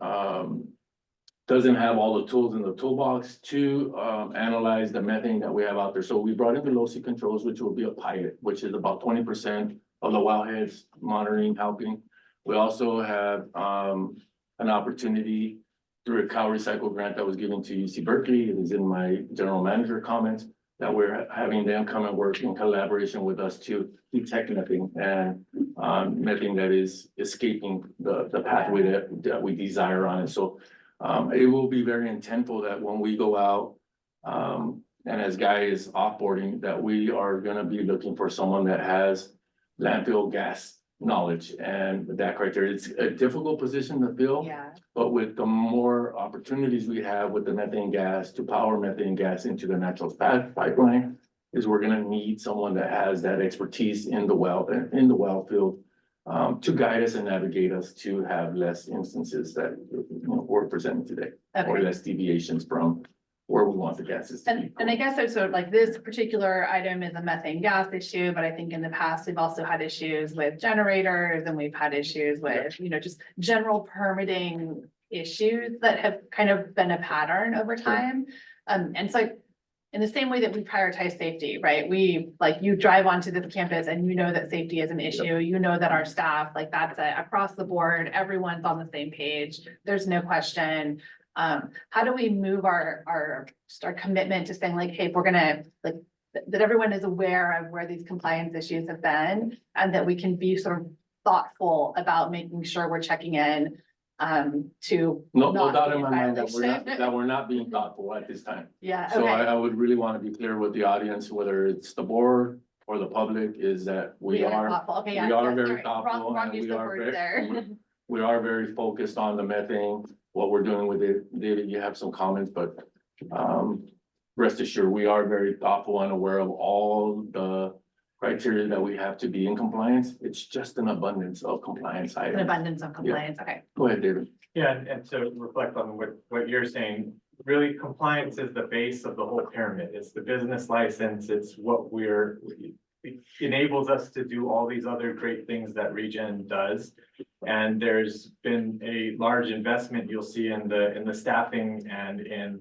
doesn't have all the tools in the toolbox to analyze the methane that we have out there. So we brought in the LOCI controls, which will be a pilot, which is about 20% of the wellheads monitoring, helping. We also have an opportunity through a cow recycle grant that was given to UC Berkeley. It is in my general manager comments that we're having them come and work in collaboration with us to detect methane and methane that is escaping the pathway that we desire on it. So it will be very intentful that when we go out, and as Guy is offboarding, that we are gonna be looking for someone that has landfill gas knowledge and that criteria. It's a difficult position to fill. Yeah. But with the more opportunities we have with the methane gas to power methane gas into the natural gas pipeline, is we're gonna need someone that has that expertise in the well field to guide us and navigate us to have less instances that were presented today, or Okay. less deviations from where we want the gases to be. And I guess also like this particular item is a methane gas issue, but I think in the past, we've also had issues with generators and we've had issues with, just general permitting issues that have kind of been a pattern over time. And so in the same way that we prioritize safety, right? You drive onto this campus and you know that safety is an issue, you know that our staff, that's across the board, everyone's on the same page, there's no question. How do we move our commitment to saying hey, if we're gonna, that everyone is aware of where these compliance issues have been, and that we can be sort of thoughtful about making sure we're checking in, to. No not doubt be in my mind that violation. we're not being thoughtful at this time. Yeah, So okay. I would really want to be clear with the audience, whether it's the board or the public, is that we are thoughtful. Okay, we yeah, are yeah, very sorry. thoughtful, Wrong and use we of are words very, there. we are very focused on the methane, what we're doing with it. David, you have some comments, but rest assured, we are very thoughtful and aware of all the criteria that we have to be in compliance. It's just an abundance of compliance An items. abundance of compliance, okay. Go ahead, David. Yeah, and to reflect on what you're saying, really compliance is the base of the whole pyramid. It's the business license, it's what it enables us to do all these other great things that ReGen does. And there's been a large investment you'll see in the staffing and in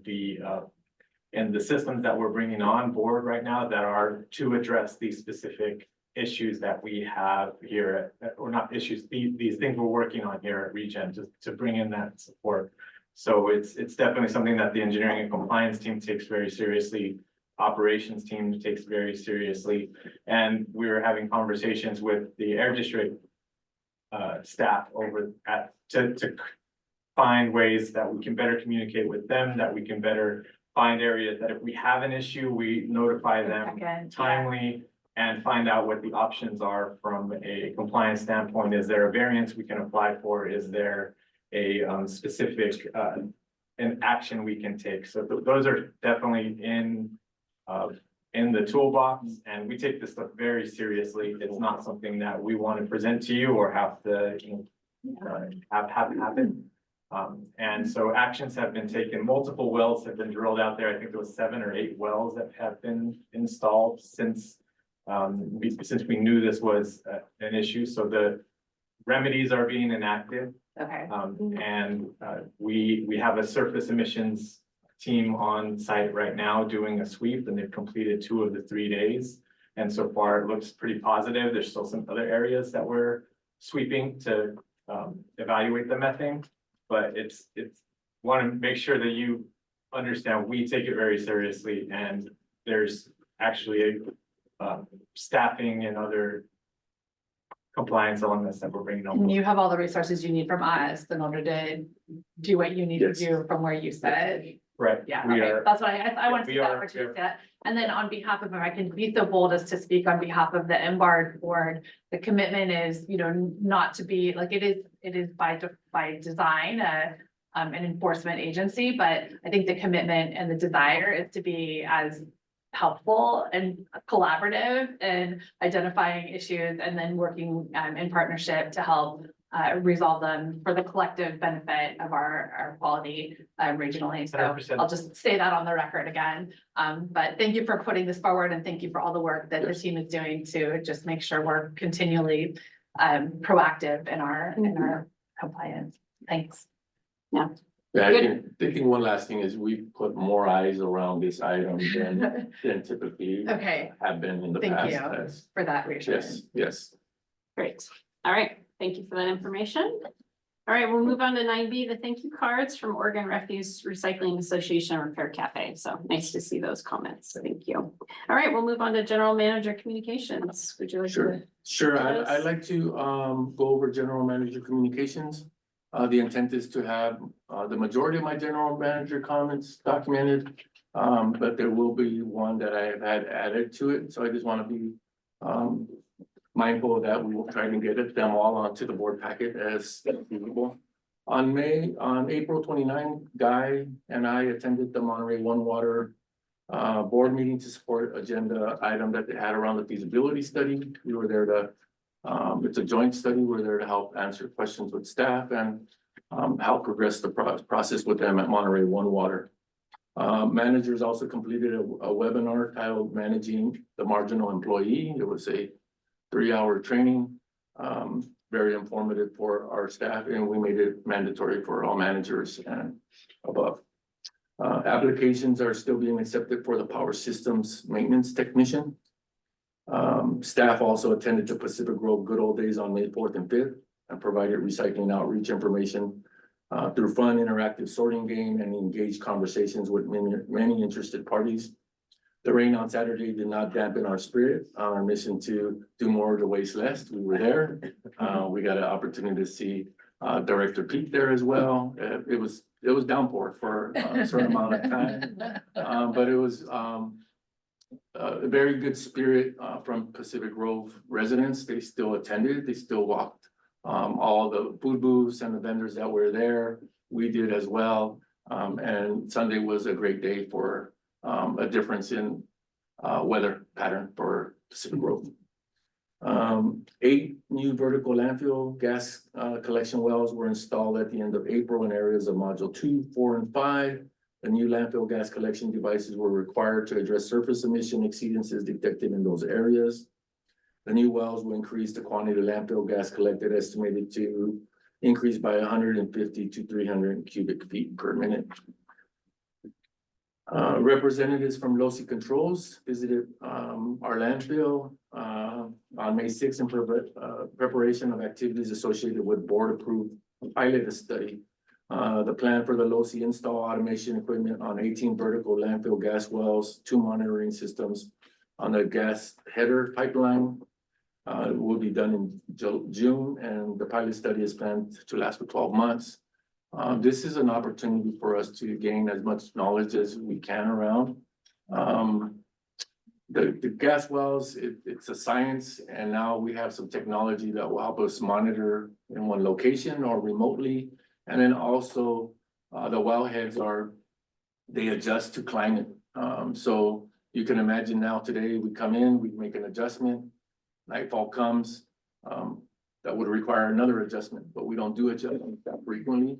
the systems that we're bringing on board right now that are to address these specific issues that we have here, or not issues, these things we're working on here at ReGen, just to bring in that support. So it's definitely something that the engineering and compliance team takes very seriously. Operations team takes very seriously, and we're having conversations with the air district staff over to find ways that we can better communicate with them, that we can better find areas that if we have an issue, we notify them timely and find out what the options are from a compliance standpoint. Is there a variance we can apply for? Is there a specific an action we can take? So those are definitely in the toolbox, and we take this stuff very seriously. It's not something that we want to present to you or have to have happen. And so actions have been taken. Multiple wells have been drilled out there. I think there was 7 or 8 wells that have been installed since we knew this was an issue. So the remedies are being enacted. Okay. And we have a surface emissions team on site right now doing a sweep, and they've completed 2 of the 3 days. And so far it looks pretty positive. There's still some other areas that we're sweeping to evaluate the methane. But it's want to make sure that you understand we take it very seriously, and there's actually a staffing and other compliance elements that we're bringing on. And you have all the resources you need from us in order to do what you need to Yes. do from where you said. Right. Yeah, We okay, are- that's what I want to we take that are- opportunity to say that. And then on behalf of, if I can be so bold as to speak on behalf of the MBARD board, the commitment is, not to be, it is by design, an enforcement agency, but I think the commitment and the desire is to be as helpful and collaborative in identifying issues and then working in partnership to help resolve them for the collective benefit of our quality regionally. So 100%. I'll just say that on the record again. But thank you for putting this forward, and thank you for all the work that the team is doing to just make sure we're continually proactive in our compliance. Thanks. Yeah, I think one last thing is we put more eyes around this item than typically Okay, have been in the thank past. you That's- for that reassurance. Yes. Great. All right. Thank you for that information. All right, we'll move on to 9B, the thank you cards from Oregon Refuse Recycling Association and Repair Cafe. So nice to see those comments. Thank you. All right, we'll move on to General Manager Communications. Would you like to? Sure, Yes. I'd like to go over General Manager Communications. The intent is to have the majority of my General Manager comments documented. But there will be one that I have had added to it, so I just want to be mindful of that. We will try to get them all onto the board packet as feasible. On April 29th, Guy and I attended the Monterey One Water board meeting to support agenda item that they had around the feasibility study. We were there to It's a joint study. We're there to help answer questions with staff and help progress the process with them at Monterey One Water. Managers also completed a webinar titled Managing the Marginal Employee. It was a 3-hour training, very informative for our staff, and we made it mandatory for all managers and above. Applications are still being accepted for the power systems maintenance technician. Staff also attended the Pacific Grove Good Old Days on May 4th and 5th and provided recycling outreach information through fun, interactive sorting game and engaged conversations with many interested parties. The rain on Saturday did not dampen our spirit, our mission to do more to waste less. We were there. We got an opportunity to see Director Pete there as well. It was downpour for a certain amount of time, but it was a very good spirit from Pacific Grove residents. They still attended. They still walked all the food booths and the vendors that were there. We did as well. And Sunday was a great day for a difference in weather pattern for Pacific Grove. 8 new vertical landfill gas collection wells were installed at the end of April in areas of module 2, 4, and 5. The new landfill gas collection devices were required to address surface emission exceedances detected in those areas. The new wells will increase the quantity of landfill gas collected, estimated to increase by 150 to 300 cubic feet per minute. Representatives from LOCI Controls visited our landfill on May 6th in preparation of activities associated with board-approved pilot study. The plan for the LOCI install automation equipment on 18 vertical landfill gas wells, 2 monitoring systems on the gas header pipeline will be done in June, and the pilot study is planned to last for 12 months. This is an opportunity for us to gain as much knowledge as we can around the gas wells. It's a science, and now we have some technology that will help us monitor in one location or remotely. And then also the well heads they adjust to climate. So you can imagine now today we come in, we make an adjustment, nightfall comes, that would require another adjustment, but we don't do adjustments that frequently.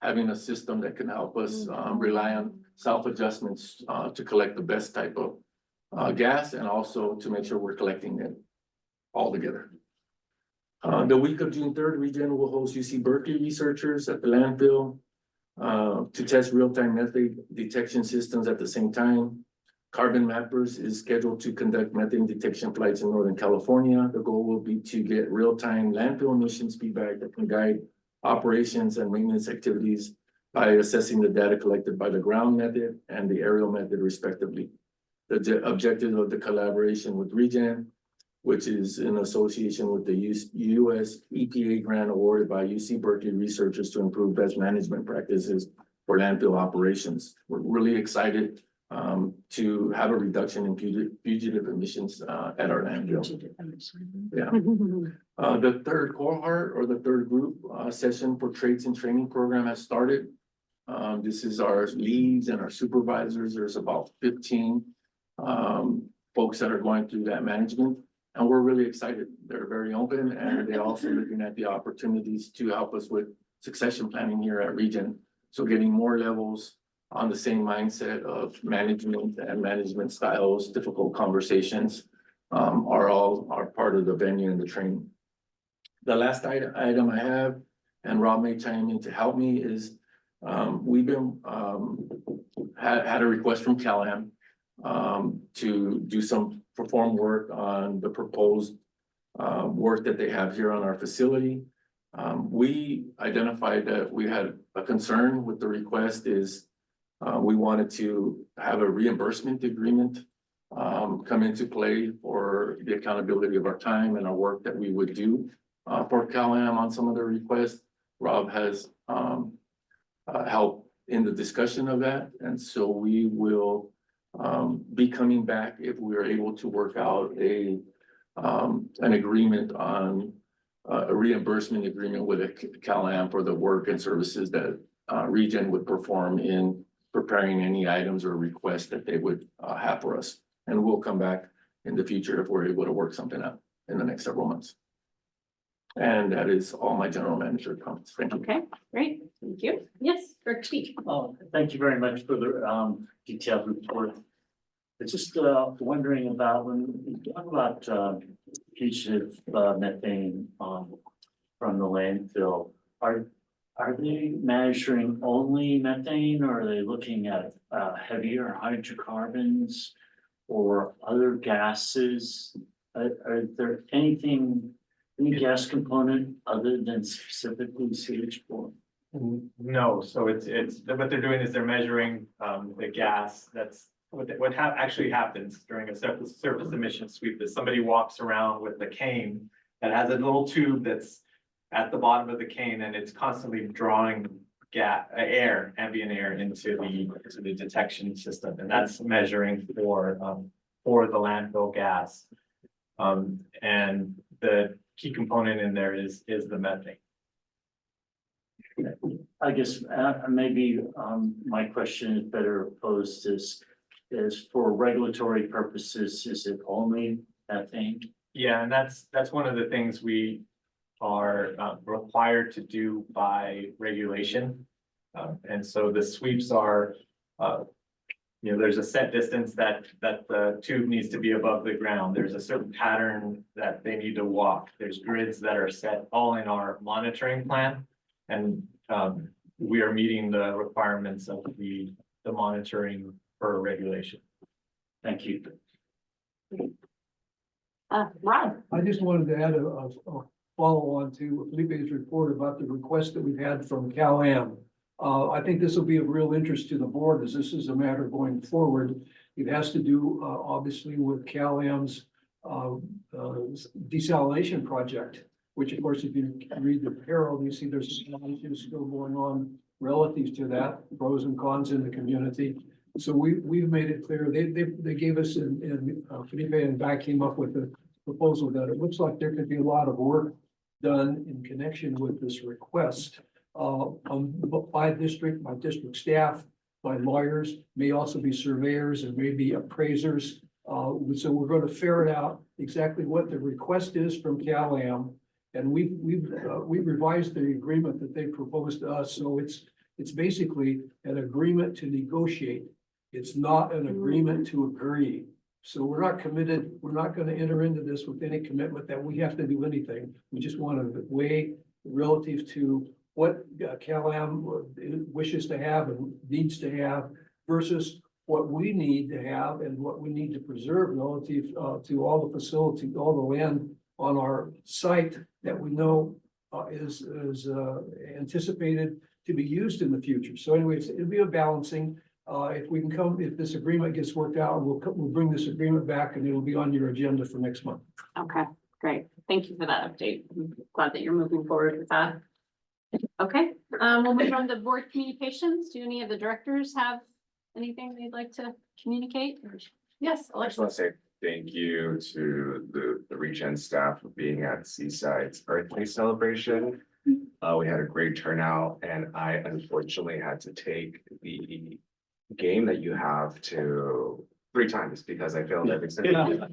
Having a system that can help us rely on self-adjustments to collect the best type of gas, and also to make sure we're collecting it all together. The week of June 3rd, ReGen will host UC Berkeley researchers at the landfill to test real-time methane detection systems at the same time. Carbon Mappers is scheduled to conduct methane detection flights in Northern California. The goal will be to get real-time landfill emissions feedback that can guide operations and maintenance activities by assessing the data collected by the ground method and the aerial method respectively. The objective of the collaboration with ReGen, which is in association with the US EPA grant awarded by UC Berkeley researchers to improve best management practices for landfill operations. We're really excited to have a reduction in fugitive emissions at our landfill. Yeah. The third cohort, or the third group session for trades and training program has started. This is our leads and our supervisors. There's about 15 folks that are going through that management, and we're really excited. They're very open, and they're also looking at the opportunities to help us with succession planning here at ReGen. So getting more levels on the same mindset of management and management styles, difficult conversations are part of the venue and the training. The last item I have, and Rob may chime in to help me, is we've been had a request from CalAm to do some perform work on the proposed work that they have here on our facility. We identified that we had a concern with the request is we wanted to have a reimbursement agreement come into play for the accountability of our time and our work that we would do for CalAm on some of the requests. Rob has helped in the discussion of that, and so we will be coming back if we are able to work out an agreement on a reimbursement agreement with CalAm for the work and services that ReGen would perform in preparing any items or requests that they would have for us. And we'll come back in the future if we're able to work something out in the next several months. And that is all my general manager comments. Thank you. Okay, great, thank you. Yes, Director Speak. Oh, thank you very much for the detailed report. It's just wondering about when you talk about fugitive methane from the landfill, are they measuring only methane, or are they looking at heavier hydrocarbons or other gases? Are there any gas component other than specifically CH4? No, so it's, what they're doing is they're measuring, the gas that's, actually happens during a surface emission sweep, is somebody walks around with a cane that has a little tube that's at the bottom of the cane, and it's constantly drawing ambient air into the detection system, and that's measuring for the landfill gas. And the key component in there is the methane. I guess maybe my question is better posed is for regulatory purposes, is it only methane? Yeah, and that's one of the things we are required to do by regulation. And so the sweeps are, there's a set distance that the tube needs to be above the ground. There's a certain pattern that they need to walk. There's grids that are set all in our monitoring plan. And we are meeting the requirements of the monitoring for regulation. Thank you. Rob. I just wanted to add a follow on to Felipe's report about the request that we've had from Cal-Am. I think this will be of real interest to the board, as this is a matter going forward. It has to do, obviously, with Cal-Am's desalination project, which of course, if you read the Herald, you see there's some issues still going on relative to that, pros and cons in the community. So we've made it clear, they gave us, and Felipe and I came up with a proposal that it looks like there could be a lot of work done in connection with this request. By district staff, by lawyers, may also be surveyors and maybe appraisers. So we're going to ferret out exactly what the request is from Cal-Am. And we've revised the agreement that they proposed to us. So it's basically an agreement to negotiate. It's not an agreement to agree. So we're not committed. We're not going to enter into this with any commitment that we have to do anything. We just want to weigh relative to what Cal-Am wishes to have and needs to have versus what we need to have and what we need to preserve relative to all the facility, all the land on our site that we know is anticipated to be used in the future. So anyways, it'll be a balancing. If this agreement gets worked out, we'll bring this agreement back and it'll be on your agenda for next month. Okay, great. Thank you for that update. I'm glad that you're moving forward with that. Okay, we'll move on to board communications. Do any of the directors have anything they'd like to communicate? Yes, I just want to say thank you to the ReGen staff for being at Seaside's birthday celebration. We had a great turnout, and I unfortunately had to take the game that you have to 3 times because I failed every single.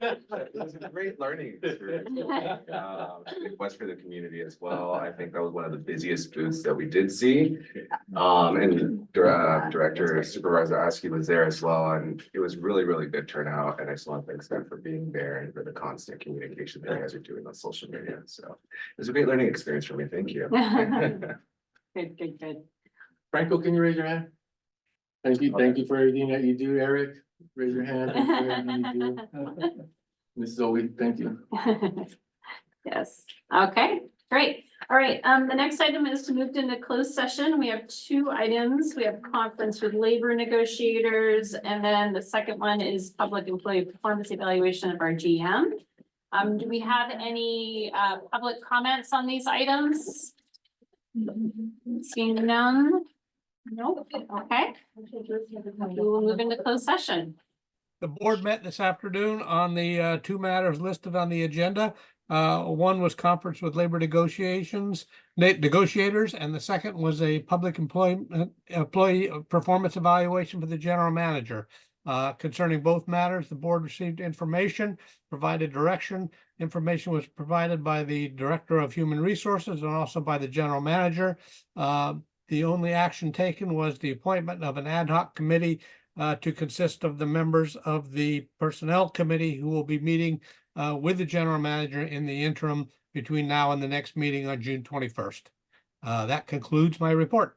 It was a great learning experience. It was for the community as well. I think that was one of the busiest booths that we did see. And Director Supervisor Askey was there as well, and it was really, really good turnout. And I just want to thank them for being there and for the constant communication that you guys are doing on social media. So it was a great learning experience for me. Thank you. Good. Franco, can you raise your hand? Thank you for everything that you do, Eric. Raise your hand. Thank you for everything you do. Mrs. Zoe, thank you. Yes, okay, great. All right, the next item is to move into closed session. We have 2 items. We have conference with labor negotiators, and then the second one is public employee performance evaluation of our GM. Do we have any public comments on these items? Seeing none? Nope, okay. We will move into closed session. The board met this afternoon on the 2 matters listed on the agenda. One was conference with labor negotiators, and the second was a public employee performance evaluation for the general manager. Concerning both matters, the board received information, provided direction. Information was provided by the Director of Human Resources and also by the General Manager. The only action taken was the appointment of an ad hoc committee to consist of the members of the Personnel Committee who will be meeting with the General Manager in the interim between now and the next meeting on June 21st. That concludes my report.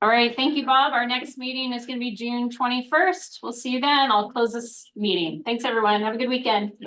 All right, thank you, Bob. Our next meeting is going to be June 21st. We'll see you then. I'll close this meeting. Thanks, everyone. Have a good weekend.